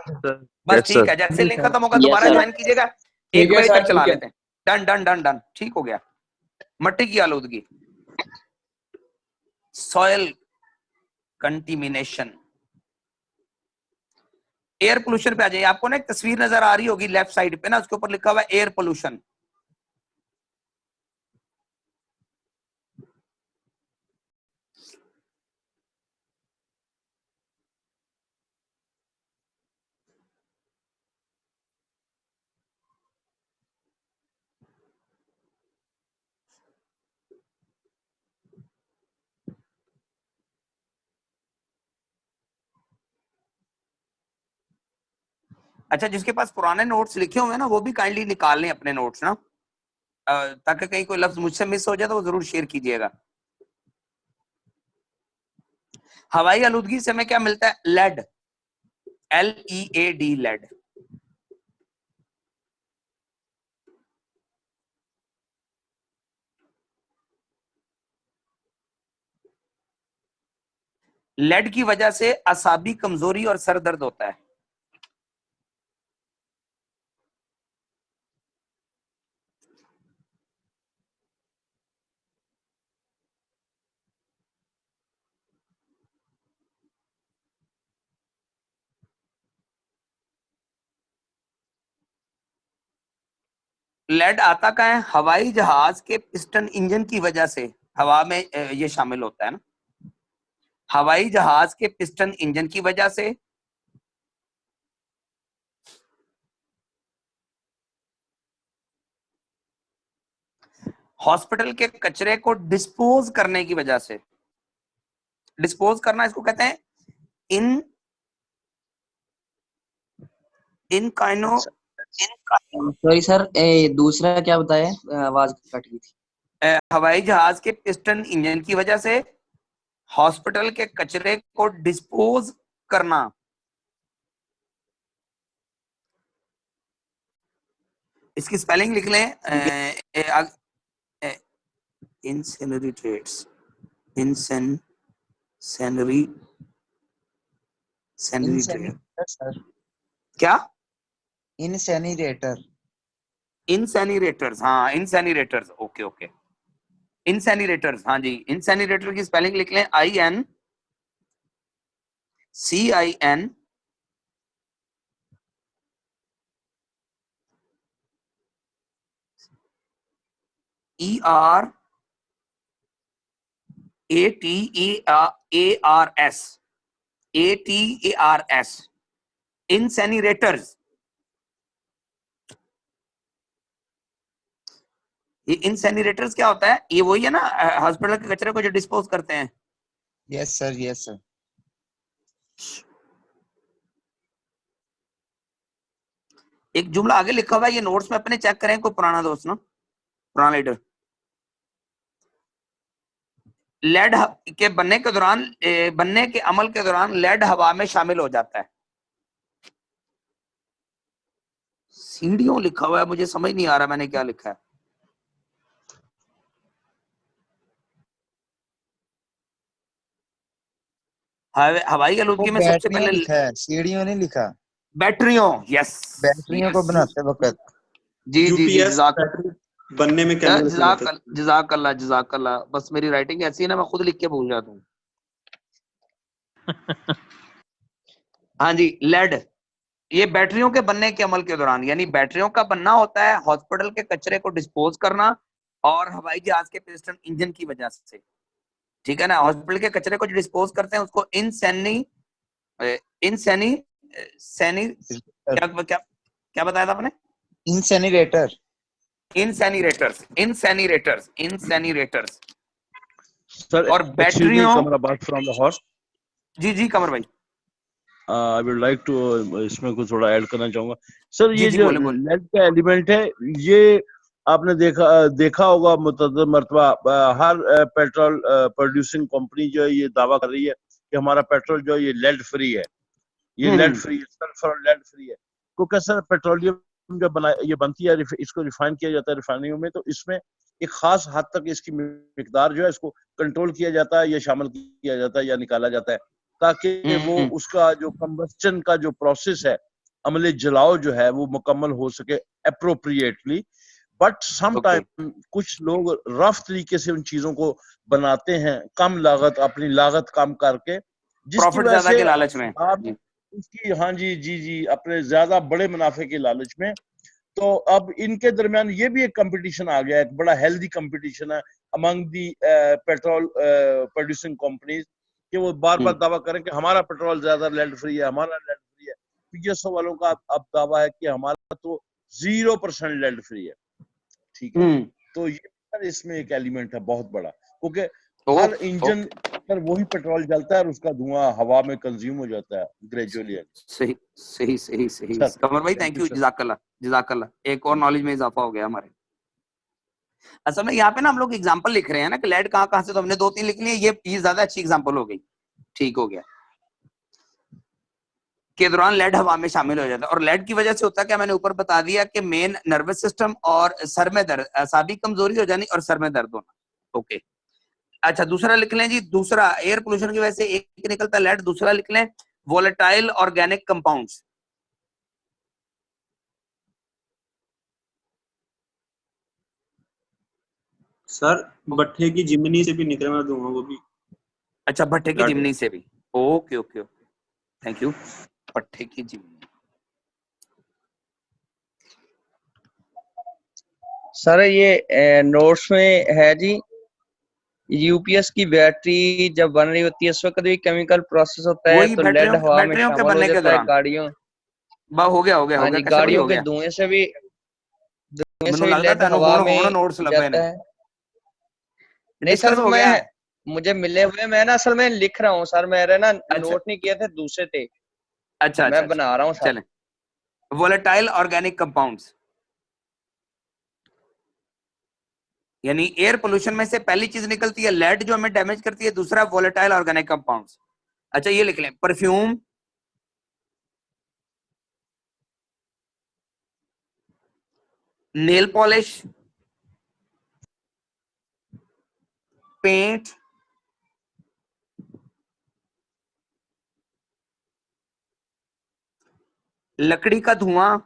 बस ठीक है, जैसे लिंक खत्म होगा दोबारा ज्वाइन कीजिएगा, 1 बजे तक चला लेते हैं। डन डन डन डन, ठीक हो गया। मिट्टी की आलूदगी, सॉयल कंटिमिनेशन। एयर पोल्यूशन पे आ जाइए। आपको ना एक तस्वीर नजर आ रही होगी लेफ्ट साइड पे ना, उसके ऊपर लिखा हुआ है एयर पोल्यूशन। अच्छा, जिसके पास पुराने नोट्स लिखे हुए हैं ना, वो भी काइंडली निकाल लें अपने नोट्स ना, ताकि कहीं कोई लफ्ज मुझसे मिस हो जाए तो वो जरूर शेयर कीजिएगा। हवाई आलूदगी से हमें क्या मिलता है? Lead, LEAD, lead. लेड की वजह से असाबी कमजोरी और सर दर्द होता है। लेड आता का है हवाई जहाज के पिस्टन इंजन की वजह से, हवा में ये शामिल होता है ना, हवाई जहाज के पिस्टन इंजन की वजह से, हॉस्पिटल के कचरे को डिस्पोज करने की वजह से, डिस्पोज करना, इसको कहते हैं इनकाइनो। सॉरी सर, दूसरा क्या बताया? आवाज कट गई थी। हवाई जहाज के पिस्टन इंजन की वजह से हॉस्पिटल के कचरे को डिस्पोज करना। इसकी स्पेलिंग लिख लें, इंसेनरेट्स, सैनरी सर, क्या? इनसेनिरेटर। इंसेनिरेटर्स, हाँ इंसेनिरेटर्स, ओके ओके, इंसेनिरेटर्स, हाँ जी। इंसेनिरेटर की स्पेलिंग लिख लें, INCIN ATARS, इंसेनिरेटर्स। ये इंसेनिरेटर्स क्या होता है? ये वही है ना हॉस्पिटल के कचरे को जो डिस्पोज करते हैं। Yes sir, yes sir. एक जुमला आगे लिखा हुआ है, ये नोट्स में अपने चेक करें, कोई पुराना दोस्त ना, पुराना लीडर। लेड के बनने के दौरान, बनने के अमल के दौरान लेड हवा में शामिल हो जाता है। सीढ़ियों लिखा हुआ है, मुझे समझ नहीं आ रहा मैंने क्या लिखा है। हवाई आलूदगी में सबसे पहले लिखा है, सीढ़ियों नहीं लिखा। बैटरियों, यस, बैटरियों को बनाते वक्त। जी जी जी, बनने में जज़ाकल्लाह। बस मेरी राइटिंग ऐसी है ना, मैं खुद लिख के भूल जाता हूँ। हाँ जी, लेड, ये बैटरियों के बनने के अमल के दौरान, यानी बैटरियों का बनना होता है हॉस्पिटल के कचरे को डिस्पोज करना, और हवाई जहाज के पिस्टन इंजन की वजह से, ठीक है ना। हॉस्पिटल के कचरे को जो डिस्पोज करते हैं उसको क्या बताया था आपने? इंसेनिरेटर। इंसेनिरेटर्स। सर, और बैटरियों, कमराबाद फ्रॉम लाहौर। जी जी कमर भाई, आई वुड लाइक टू, इसमें कुछ थोड़ा ऐड करना चाहूंगा सर। जी ये जी, जो बोले बोले। लेड का एलिमेंट है, ये आपने देखा होगा मुतअद्दिद मर्तबा, हर पेट्रोल प्रोड्यूसिंग कंपनी जो है ये दावा कर रही है कि हमारा पेट्रोल जो है ये लेड फ्री है, ये लेड फ्री है, सल्फर और लेड फ्री है। क्योंकि सर पेट्रोलियम जब ये बनती है, इसको रिफाइन किया जाता है रिफाइनरियों में, तो इसमें एक खास हद तक इसकी मिकदार जो है इसको कंट्रोल किया जाता है या शामिल किया जाता है या निकाला जाता है, ताकि वो उसका जो कंबस्टन का जो प्रोसेस है, अमले जलाओ जो है, वो मुकम्मल हो सके अप्रोप्रिएटली। बट सम टाइम कुछ लोग रफ तरीके से उन चीजों को बनाते हैं, कम लागत, अपनी लागत कम करके, जिसकी वजह से लालच में उसकी, हाँ जी जी जी, अपने ज्यादा बड़े मुनाफे के लालच में। तो अब इनके दरमियान ये भी एक कंपटीशन आ गया है, एक बड़ा हेल्दी कंपटीशन है among the petrol producing companies, कि वो बार बार दावा करें कि हमारा पेट्रोल ज्यादा लेड फ्री है, हमारा लेड फ्री है। पीएसओ वालों का अब दावा है कि हमारा तो 0% लेड फ्री है, ठीक है। तो ये इसमें एक एलिमेंट है बहुत बड़ा, क्योंकि हर इंजन पर वही पेट्रोल जलता है और उसका धुआं हवा में कंज्यूम हो जाता है ग्रेजुअली। सही कमर भाई, थैंक यू, जज़ाकल्लाह। एक और नॉलेज में इजाफा हो गया हमारे। असल में यहाँ पे ना हम लोग एग्जांपल लिख रहे हैं ना कि लेड कहाँ से, तो हमने 2-3 लिख लिए, ये ज्यादा अच्छी एग्जांपल हो गई, ठीक हो गया। के दौरान लेड हवा में शामिल हो जाता है, और लेड की वजह से होता है क्या, मैंने ऊपर बता दिया कि मेन नर्वस सिस्टम और सर में दर्द, असाबी कमजोरी हो जानी और सर में दर्द होना। ओके, अच्छा दूसरा लिख लें जी, दूसरा एयर पोल्यूशन की वजह से एक निकलता है लेड, दूसरा लिख लें वोलेटाइल ऑर्गेनिक कंपाउंड्स। सर भट्ठे की जिमनी से भी निकले, मैं दूंगा वो भी। अच्छा, भट्ठे की जिमनी से भी, ओके, थैंक यू। भट्ठे की जिमनी, सर ये नोट्स में है जी, यूपीएस की बैटरी जब बन रही होती है उस वक्त भी केमिकल प्रोसेस होता है, तो लेड हवा में शामिल हो जाता है गाड़ियों। हो गया गाड़ियों के धुएं से भी लेड हवा में जाता है। नहीं सर, मुझे मिले हुए, मैं ना असल में लिख रहा हूँ सर, मेरे ना अच्छा नोट नहीं किए थे, दूसरे थे, अच्छा अच्छा, मैं बना रहा हूँ सर। चलें। वोलेटाइल ऑर्गेनिक कंपाउंड्स, यानी एयर पोल्यूशन में से पहली चीज निकलती है लेड जो हमें डैमेज करती है, दूसरा वोलेटाइल ऑर्गेनिक कंपाउंड्स। अच्छा ये लिख लें, परफ्यूम, नेल पॉलिश, पेंट, लकड़ी का धुआं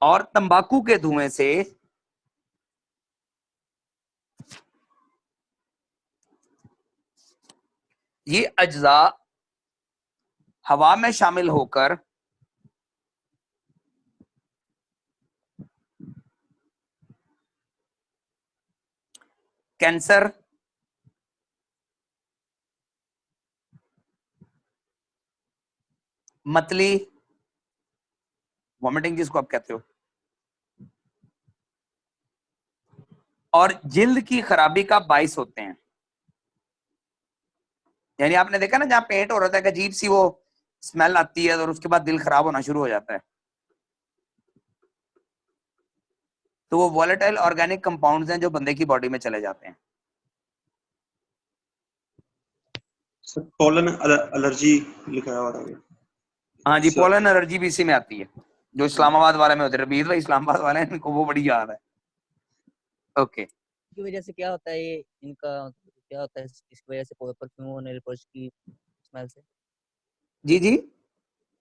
और तंबाकू के धुएं से ये अज्जा हवा में शामिल होकर कैंसर, मतली, वॉमिटिंग जिसको आप कहते हो, और जिल्द की खराबी का बाइस होते हैं। यानी आपने देखा ना जहां पेंट हो रहा था, अजीब सी वो स्मेल आती है और उसके बाद दिल खराब होना शुरू हो जाता है, तो वो वोलेटाइल ऑर्गेनिक कंपाउंड्स हैं जो बंदे की बॉडी में चले जाते हैं। पोलन एलर्जी लिखा हुआ था। हाँ जी, सर, पोलन एलर्जी भी इसी में आती है, जो इस्लामाबाद वाले में होते हैं। रबीर भाई इस्लामाबाद वाले हैं, इनको वो बड़ी याद है। ओके, की वजह से क्या होता है ये इनका, क्या होता है इसकी वजह से परफ्यूम और नेल पॉलिश की स्मेल से? जी जी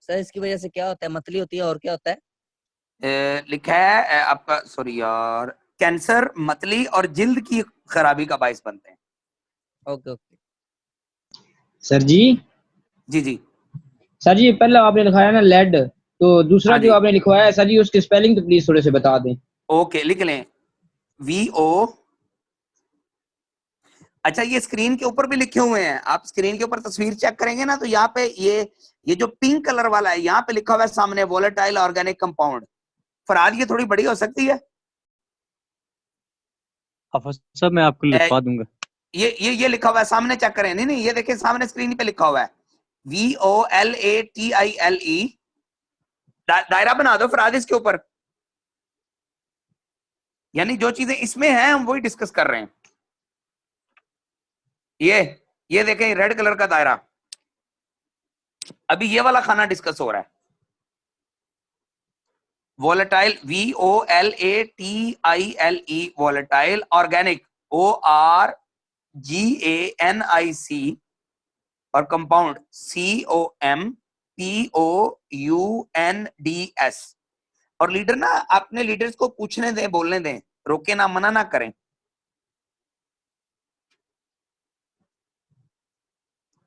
सर इसकी वजह से क्या होता है? मतली होती है और क्या होता है? लिखा है आपका, सॉरी यार, कैंसर, मतली और जिल्द की खराबी का बाइस बनते हैं। ओके ओके सर जी। जी जी सर जी पहले आपने लिखाया ना लेड, तो दूसरा हाँ जो जी, आपने लिखवाया है सर जी उसकी स्पेलिंग तो प्लीज थोड़े से बता दें। ओके लिख लें, VO। अच्छा ये स्क्रीन के ऊपर भी लिखे हुए हैं, आप स्क्रीन के ऊपर तस्वीर चेक करेंगे ना, तो यहाँ पे ये जो पिंक कलर वाला है, यहाँ पे लिखा हुआ है सामने वोलेटाइल ऑर्गेनिक कंपाउंड। फरहाद ये थोड़ी बड़ी हो सकती है? सर मैं आपको लिखवा दूंगा। ये लिखा हुआ है सामने, चेक करें। नहीं नहीं, ये देखिए सामने स्क्रीन पे लिखा हुआ है VOLATILE। दायरा बना दो फरहाद इसके ऊपर, यानी जो चीजें इसमें हैं हम वही डिस्कस कर रहे हैं। ये देखें रेड कलर का दायरा, अभी ये वाला खाना डिस्कस हो रहा है। Volatile VOLATILE, volatile organic ORGANIC, और कंपाउंड COMPOUNDS। और लीडर ना, अपने लीडर्स को पूछने दें, बोलने दें, रोके ना, मना ना करें।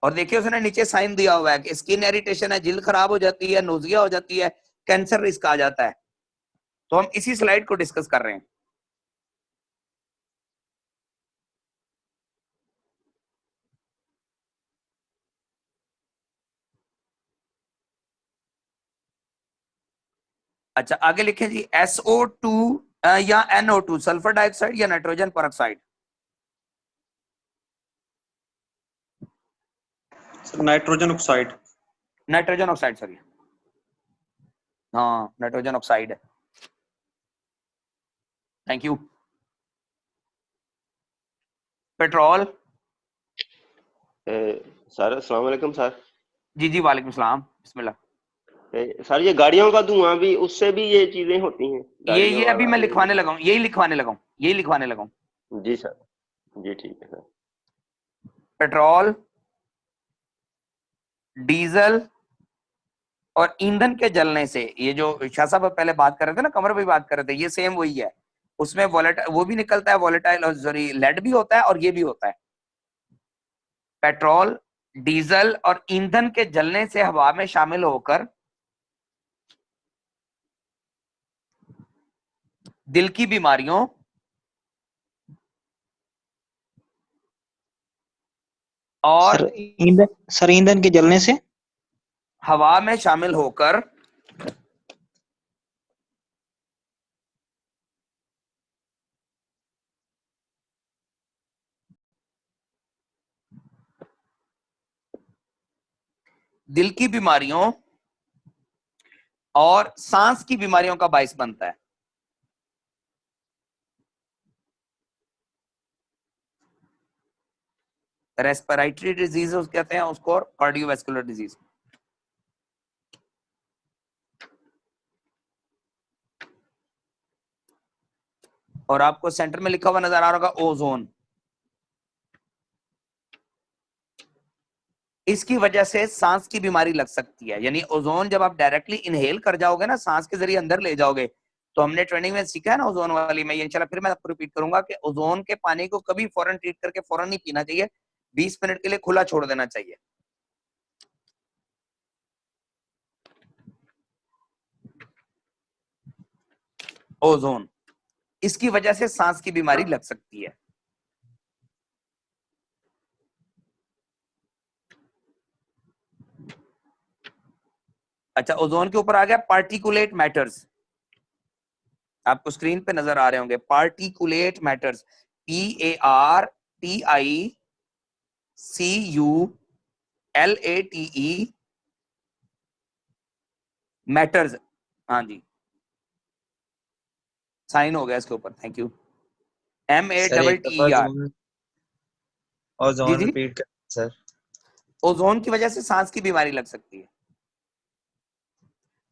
और देखिए उसने नीचे साइन दिया हुआ है कि स्किन इरिटेशन है, जिल्द खराब हो जाती है, नोजिया हो जाती है, कैंसर रिस्क आ जाता है। तो हम इसी स्लाइड को डिस्कस कर रहे हैं। अच्छा आगे लिखें जी, SO2 या NO2, सल्फर डाइऑक्साइड या nitrogen peroxide? Nitrogen oxide. Nitrogen oxide, sorry, हाँ नाइट्रोजन ऑक्साइड है। Thank you. पेट्रोल? सर अस्सलाम वालेकुम सर। जी जी वालेकुम सलाम, बिस्मिल्लाह। सर ये गाड़ियों का धुआं भी, उससे भी ये चीजें होती हैं? ये अभी मैं लिखवाने लगा हूँ, यही लिखवाने लगा हूँ। जी सर, जी ठीक है सर। पेट्रोल, डीजल और ईंधन के जलने से, ये जो शाह साहब पहले बात कर रहे थे ना, कमर भी बात कर रहे थे, ये सेम वही है। उसमें वो भी निकलता है वोलेटाइल, और सॉरी लेड भी होता है और ये भी होता है। पेट्रोल, डीजल और ईंधन के जलने से हवा में शामिल होकर दिल की बीमारियों और सर ईंधन के जलने से हवा में शामिल होकर दिल की बीमारियों और सांस की बीमारियों का बायस बनता है। रेस्पिरेटरी डिजीज कहते हैं उसको, और कार्डियोवैस्कुलर डिजीज। और आपको सेंटर में लिखा हुआ नजर आ रहा होगा ओजोन। इसकी वजह से सांस की बीमारी लग सकती है। यानी ओजोन जब आप डायरेक्टली इनहेल कर जाओगे ना, सांस के जरिए अंदर ले जाओगे, तो हमने ट्रेनिंग में सीखा है ना ओजोन वाली में, इंशाल्लाह फिर मैं आपको रिपीट करूंगा कि ओजोन के पानी को कभी फौरन ट्रीट करके फौरन नहीं पीना चाहिए, 20 मिनट के लिए खुला छोड़ देना चाहिए। ओजोन, इसकी वजह से सांस की बीमारी लग सकती है। अच्छा, ओजोन के ऊपर आ गया पार्टिकुलेट मैटर्स। आपको स्क्रीन पे नजर आ रहे होंगे पार्टिकुलेट मैटर्स, PARTICULATE मैटर्स। हाँ जी, साइन हो गया इसके ऊपर, थैंक यू। MATTER। जी जी, रिपीट कर सर। ओजोन की वजह से सांस की बीमारी लग सकती है।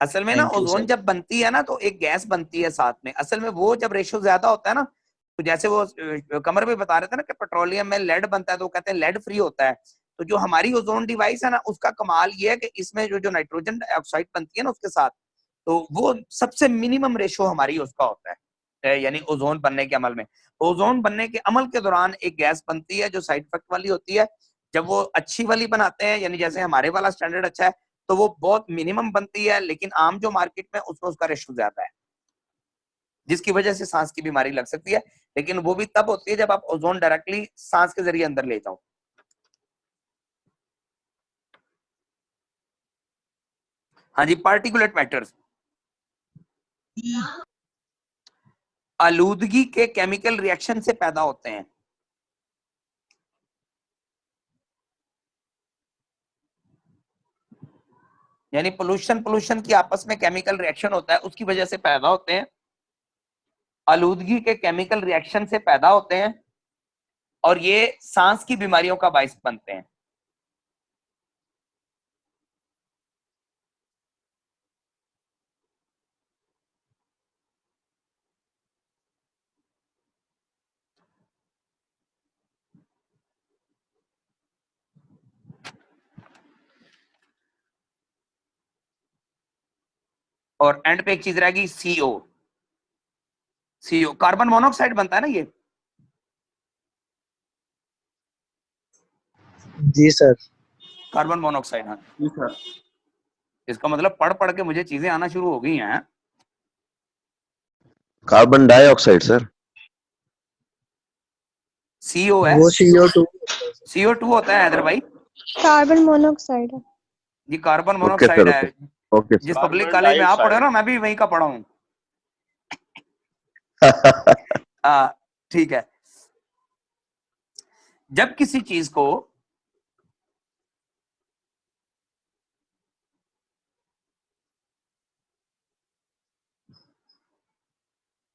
असल में ना Thank you, ओजोन sir. जब बनती है ना तो एक गैस बनती है साथ में। असल में वो जब रेशो ज्यादा होता है ना, तो जैसे वो कमर में बता रहे थे ना कि पेट्रोलियम में लेड बनता है, तो कहते हैं लेड फ्री होता है। तो जो हमारी ओजोन डिवाइस है ना, उसका कमाल ये है कि इसमें जो नाइट्रोजन डाइऑक्साइड बनती है ना उसके साथ, तो वो सबसे मिनिमम रेशो हमारी उसका होता है। यानी ओजोन बनने के अमल में, ओजोन बनने के अमल के दौरान एक गैस बनती है जो साइड इफेक्ट वाली होती है। जब वो अच्छी वाली बनाते हैं, यानी जैसे हमारे वाला स्टैंडर्ड अच्छा है, तो वो बहुत मिनिमम बनती है, लेकिन आम जो मार्केट में उसमें उसका रेशो ज्यादा है, जिसकी वजह से सांस की बीमारी लग सकती है। लेकिन वो भी तब होती है जब आप ओजोन डायरेक्टली सांस के जरिए अंदर ले जाओ। हाँ जी, पार्टिकुलेट मैटर्स आलूदगी के केमिकल रिएक्शन से पैदा होते हैं। यानी पोल्यूशन की आपस में केमिकल रिएक्शन होता है, उसकी वजह से पैदा होते हैं। आलूदगी के केमिकल रिएक्शन से पैदा होते हैं और ये सांस की बीमारियों का बायस बनते हैं। और एंड पे एक चीज रहेगी, सीओ कार्बन मोनोऑक्साइड बनता है ना ये। जी सर। कार्बन मोनोऑक्साइड, हाँ जी सर। इसका मतलब पढ़ पढ़ के मुझे चीजें आना शुरू हो गई हैं। Carbon dioxide sir. सीओ है, वो CO2 CO2 होता है हैदर भाई। कार्बन मोनोऑक्साइड है। जी कार्बन ओके मोनोऑक्साइड सर, है। ओके जिस सर। पब्लिक कॉलेज में आप पढ़े हो ना, मैं भी वहीं का पढ़ा हूँ। ठीक है। जब किसी चीज को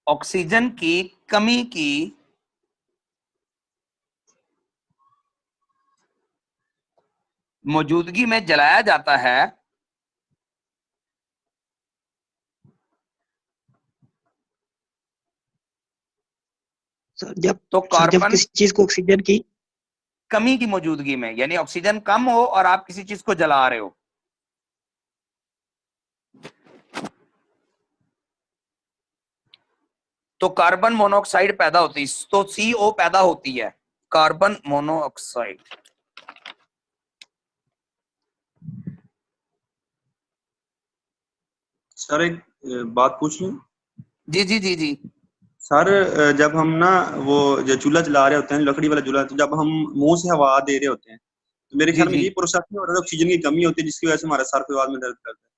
ऑक्सीजन की कमी की मौजूदगी में जलाया जाता है, सर जब तो सर जब कार्बन किसी चीज को ऑक्सीजन की कमी की मौजूदगी में, यानी ऑक्सीजन कम हो और आप किसी चीज को जला रहे हो, तो कार्बन मोनोऑक्साइड पैदा होती है, तो CO पैदा होती है, कार्बन मोनोऑक्साइड। सर एक बात पूछ लूं? जी जी जी जी। सर जब हम ना वो जो चूल्हा जला रहे होते हैं, लकड़ी वाला चूल्हा, तो जब हम मुंह से हवा दे रहे होते हैं, तो मेरे जी ख्याल में जी, ये प्रोसेस नहीं हो रहा है, ऑक्सीजन की कमी होती है जिसकी वजह से हमारा सर पे बाद में दर्द करता है।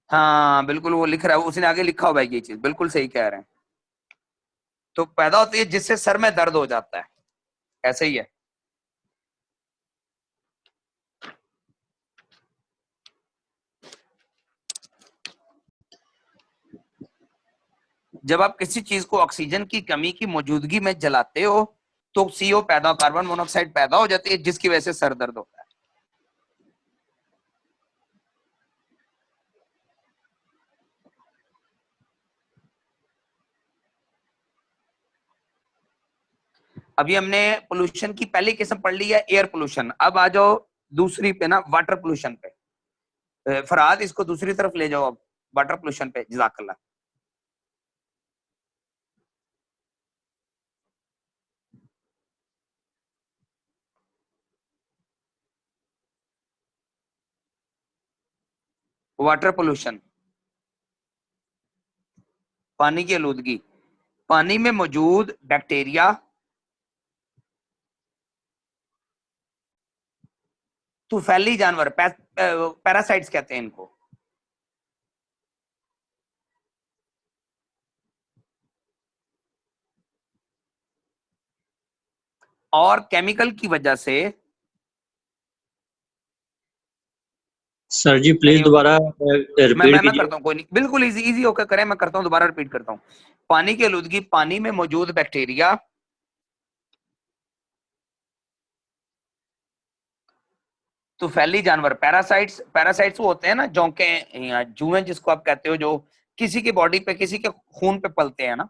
हाँ बिल्कुल, वो लिख रहा है, उसने आगे लिखा हुआ है ये चीज, बिल्कुल सही कह रहे हैं। तो पैदा होती है जिससे सर में दर्द हो जाता है, ऐसे ही है। जब आप किसी चीज को ऑक्सीजन की कमी की मौजूदगी में जलाते हो तो CO पैदा, कार्बन मोनोऑक्साइड पैदा हो जाती है, जिसकी वजह से सर दर्द होता है। अभी हमने पोल्यूशन की पहली किस्म पढ़ ली है, एयर पोल्यूशन। अब आ जाओ दूसरी पे ना, वाटर पोल्यूशन पे। फरहाद इसको दूसरी तरफ ले जाओ, अब वाटर पोल्यूशन पे। जज़ाकल्लाह। वाटर पोल्यूशन, पानी की आलूदगी। पानी में मौजूद बैक्टीरिया, तूफैली जानवर, पैरासाइट्स कहते हैं इनको, और केमिकल की वजह से। सर जी प्लीज दोबारा रिपीट मैं कीजिए। करता हूँ, कोई नहीं, बिल्कुल इजी होकर करें, मैं करता हूँ, दोबारा रिपीट करता हूँ। पानी की आलूदगी, पानी में मौजूद बैक्टीरिया, तूफैली जानवर, पैरासाइट्स। पैरासाइट्स वो होते हैं ना, जोंके या जुएं जिसको आप कहते हो, जो किसी की बॉडी पे, किसी के खून पे पलते हैं ना।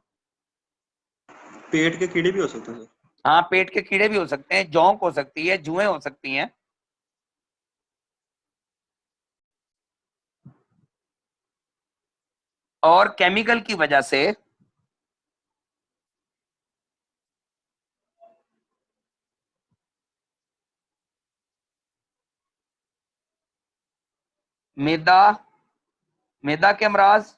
पेट के कीड़े भी हो सकते हैं सर। हाँ, पेट के कीड़े भी हो सकते हैं, जोंक हो सकती है, जुएं हो सकती हैं। और केमिकल की वजह से मैदा, मैदा के अमराज,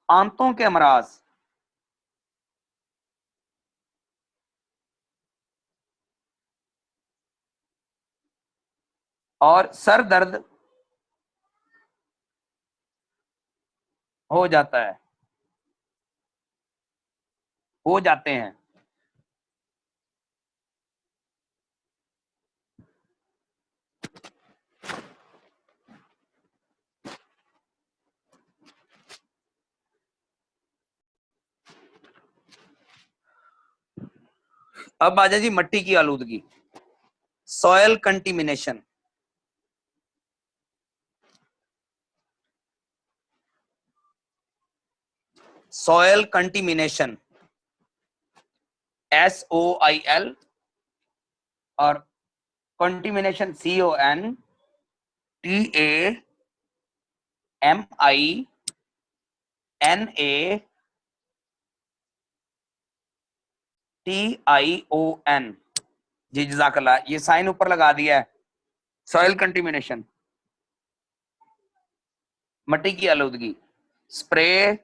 आंतों के अमराज, और सर दर्द हो जाता है, हो जाते हैं। अब आ जाए जी मिट्टी की आलूदगी, सॉयल कंटिमिनेशन। सॉयल कंटिमिनेशन, SOIL, और कंटिमिनेशन CONTAMINATION। जी जज़ाकल्लाह, ये साइन ऊपर लगा दिया है। सॉइल कंटिमिनेशन, मिट्टी की आलूदगी, स्प्रे,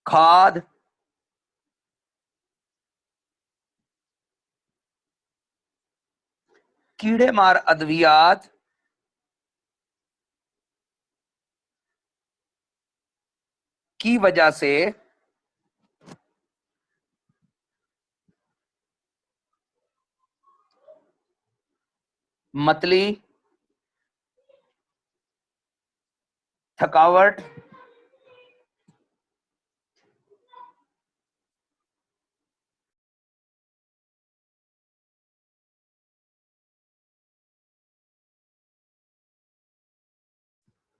खाद, कीड़े मार अद्वियात, की वजह से मतली, थकावट,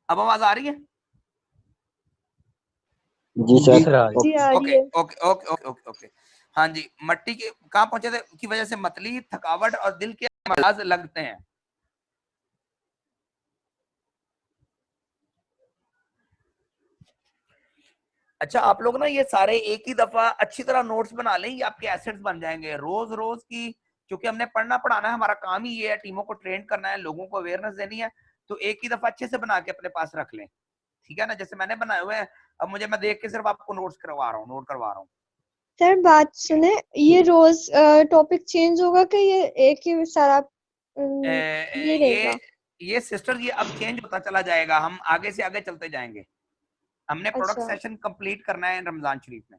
अब आवाज आ रही है? जी सर। जी आ रही ओके है। Okay okay okay okay okay. हाँ जी, मिट्टी के कहाँ पहुंचे थे? की वजह से मतली, थकावट और दिल के अमराज लगते हैं। अच्छा, आप लोग ना ये सारे एक ही दफा अच्छी तरह नोट्स बना लें, ये आपके एसेट्स बन जाएंगे। रोज रोज की, क्योंकि हमने पढ़ना पढ़ाना है, हमारा काम ही ये है, टीमों को ट्रेन करना है, लोगों को अवेयरनेस देनी है, तो एक ही दफा अच्छे से बना के अपने पास रख लें, ठीक है ना? जैसे मैंने बनाए हुए हैं, अब मुझे, मैं देख के सिर्फ आपको नोट करवा रहा हूँ। सर बात सुने, ये रोज टॉपिक चेंज होगा कि ये एक ही सारा ये रहेगा? ये सिस्टर, ये अब चेंज होता चला जाएगा, हम आगे से आगे चलते जाएंगे। हमने प्रोडक्ट अच्छा सेशन कंप्लीट करना है रमजान शरीफ में।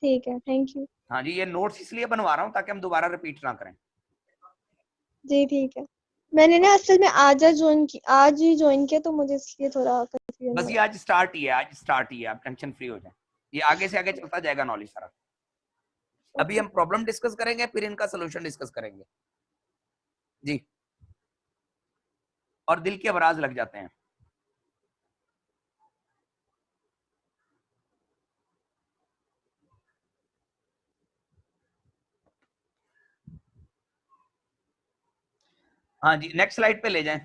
ठीक है, थैंक यू। हाँ जी, ये नोट्स इसलिए बनवा रहा हूँ ताकि हम दोबारा रिपीट ना करें। जी ठीक है, मैंने ना असल में आज ही ज्वाइन किया, तो मुझे इसलिए थोड़ा कंफ्यूजन बस हो ये रहा आज स्टार्ट ही है, आज स्टार्ट ही है, आप टेंशन फ्री हो जाए, ये आगे से आगे चलता जाएगा नॉलेज सारा। है। अभी हम प्रॉब्लम डिस्कस करेंगे, फिर इनका सोल्यूशन डिस्कस करेंगे जी। और दिल के अमराज लग जाते हैं। हाँ जी, नेक्स्ट स्लाइड पे ले जाएं।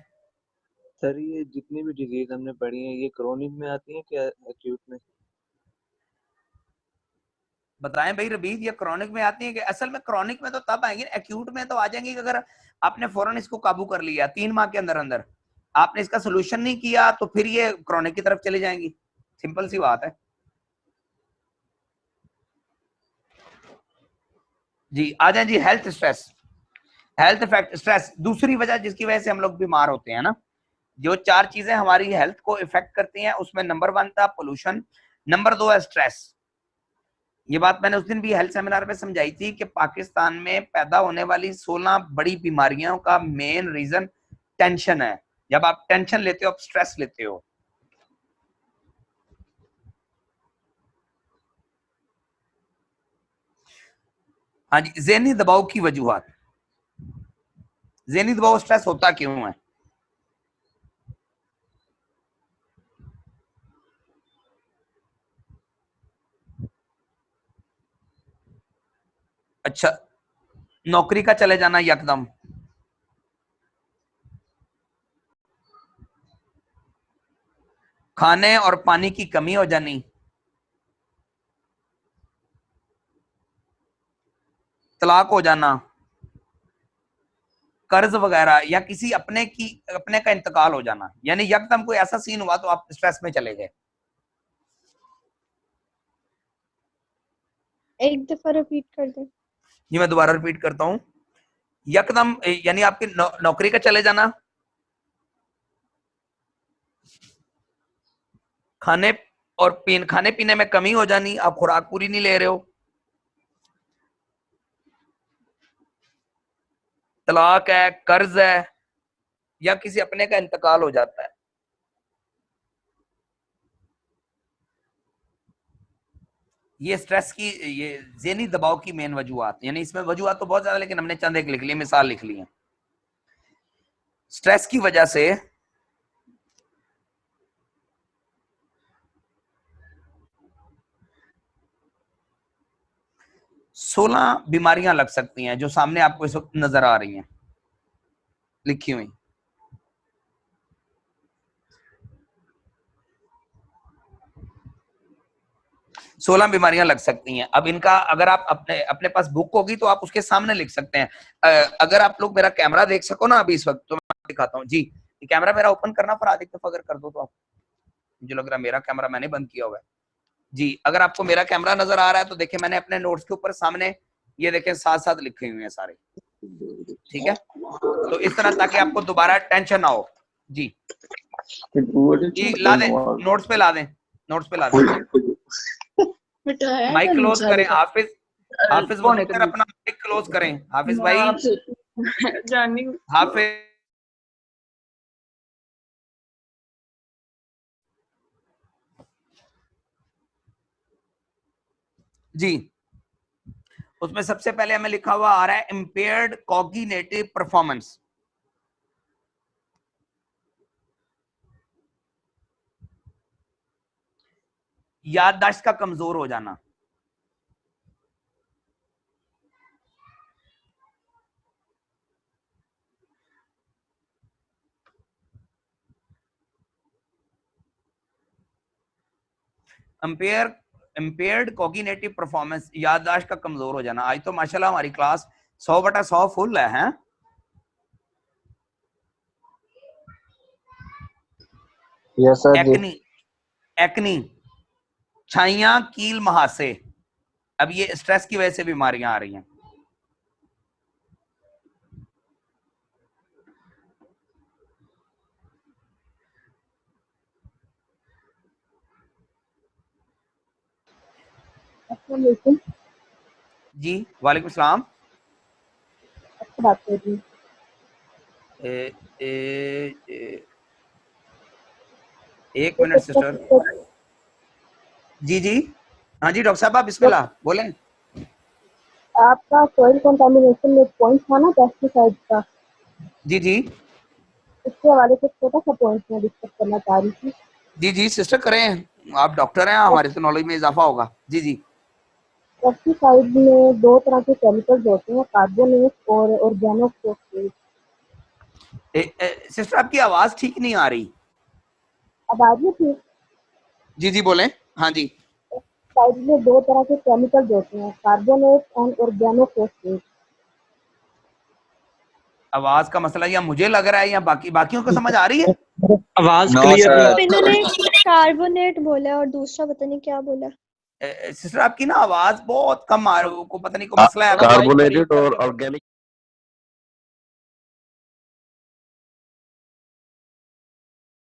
सर ये जितनी भी डिजीज हमने पढ़ी है ये क्रोनिक में आती है क्या एक्यूट में? बताएं भाई रबीत, ये क्रॉनिक में आती है कि असल में क्रॉनिक में तो तब आएंगे, एक्यूट में तो आ जाएंगी कि अगर आपने फौरन इसको काबू कर लिया 3 माह के अंदर अंदर, आपने इसका सोल्यूशन नहीं किया तो फिर ये क्रॉनिक की तरफ चली जाएंगी। सिंपल सी बात है जी। आ जाए जी, health stress, health effect stress दूसरी वजह जिसकी वजह से हम लोग बीमार होते हैं ना। जो 4 चीजें हमारी हेल्थ को इफेक्ट करती हैं उसमें नंबर 1 था पोल्यूशन, नंबर 2 है स्ट्रेस। ये बात मैंने उस दिन भी हेल्थ सेमिनार में समझाई थी कि पाकिस्तान में पैदा होने वाली 16 बड़ी बीमारियों का मेन रीजन टेंशन है। जब आप टेंशन लेते हो, आप स्ट्रेस लेते हो। हाँ जी, ज़हनी दबाव की वजूहात। ज़हनी दबाव स्ट्रेस होता क्यों है? अच्छा, नौकरी का चले जाना यकदम, खाने और पानी की कमी हो जानी, तलाक हो जाना, कर्ज वगैरह, या किसी अपने का इंतकाल हो जाना। यानी यकदम कोई ऐसा सीन हुआ तो आप स्ट्रेस में चले गए। एक दफा रिपीट कर दें। ये मैं दोबारा रिपीट करता हूं, यकदम यानी आपकी नौकरी का चले जाना, खाने पीने में कमी हो जानी, आप खुराक पूरी नहीं ले रहे हो, तलाक है, कर्ज है, या किसी अपने का इंतकाल हो जाता है। ये स्ट्रेस की, ये ज़हनी दबाव की मेन वजूहात, यानी इसमें वजूहात तो बहुत ज्यादा, लेकिन हमने चंद एक लिख ली, मिसाल लिख ली है। स्ट्रेस की वजह से 16 बीमारियां लग सकती हैं जो सामने आपको इस वक्त नजर आ रही हैं लिखी हुई। सोलह बीमारियां लग सकती हैं। अब इनका अगर आप अपने पास बुक होगी तो आप उसके सामने लिख सकते हैं। अगर आप लोग मेरा कैमरा देख सको ना अभी इस वक्त, तो मैं दिखाता हूँ जी। ये कैमरा मेरा ओपन करना पर एक दफा अगर कर दो तो आप, मुझे लग रहा है मेरा कैमरा मैंने बंद किया हुआ है जी। अगर आपको मेरा कैमरा नजर आ रहा है तो देखिए मैंने अपने नोट्स के ऊपर सामने ये देखें साथ साथ लिखे हुए हैं सारे, ठीक है। तो इस तरह ताकि आपको दोबारा टेंशन ना हो जी। जी ला दें, नोट्स पे ला दें, नोट्स पे ला दें। माइक क्लोज करें, हाफिज मजूमदार अपना माइक क्लोज करें। हाफिज भाई, हाफिज जी। उसमें सबसे पहले हमें लिखा हुआ आ रहा है इम्पेयर्ड कॉग्निटिव परफॉर्मेंस। याददाश्त का कमजोर हो जाना, इम्पेयर्ड कॉग्निटिव परफॉर्मेंस, याददाश्त का कमजोर हो जाना। आज तो माशाल्लाह हमारी क्लास 100/100 फुल है, हैं? यस सर जी। एक्नी, छाइयां, कील, महासे। अब ये स्ट्रेस की वजह से बीमारियां आ रही हैं। अस्सलाम वालेकुम। जी वालेकुम सलाम। आपसे बात कर रही हूँ। एक मिनट सिस्टर। जी जी हाँ जी डॉक्टर साहब आप बिस्मिल्लाह बोलें। आपका सॉइल कंटामिनेशन में पॉइंट था ना पेस्टिसाइड का, जी जी उसके हवाले से छोटा सा पॉइंट मैं डिस्कस करना चाह रही थी। जी जी सिस्टर करें, आप डॉक्टर हैं, हमारे से नॉलेज में इजाफा होगा। जी जी पेस्टिसाइड में दो तरह के केमिकल्स होते हैं, कार्बोनेट और ऑर्गेनोफॉस्फेट। सिस्टर आपकी आवाज ठीक नहीं आ रही। अब आ रही थी। जी जी बोलें। हाँ जी साइड में दो तरह के केमिकल्स होते हैं, कार्बोनेट एंड ऑर्गेनोफॉस्फेट। आवाज का मसला या मुझे लग रहा है या बाकियों को समझ आ रही है? आवाज क्लियर। इन्होंने कार्बोनेट बोला और दूसरा पता नहीं क्या बोला। सिस्टर आपकी ना आवाज बहुत कम आ रही है, को पता नहीं को मसला है। कार्बोनेटेड और ऑर्गेनिक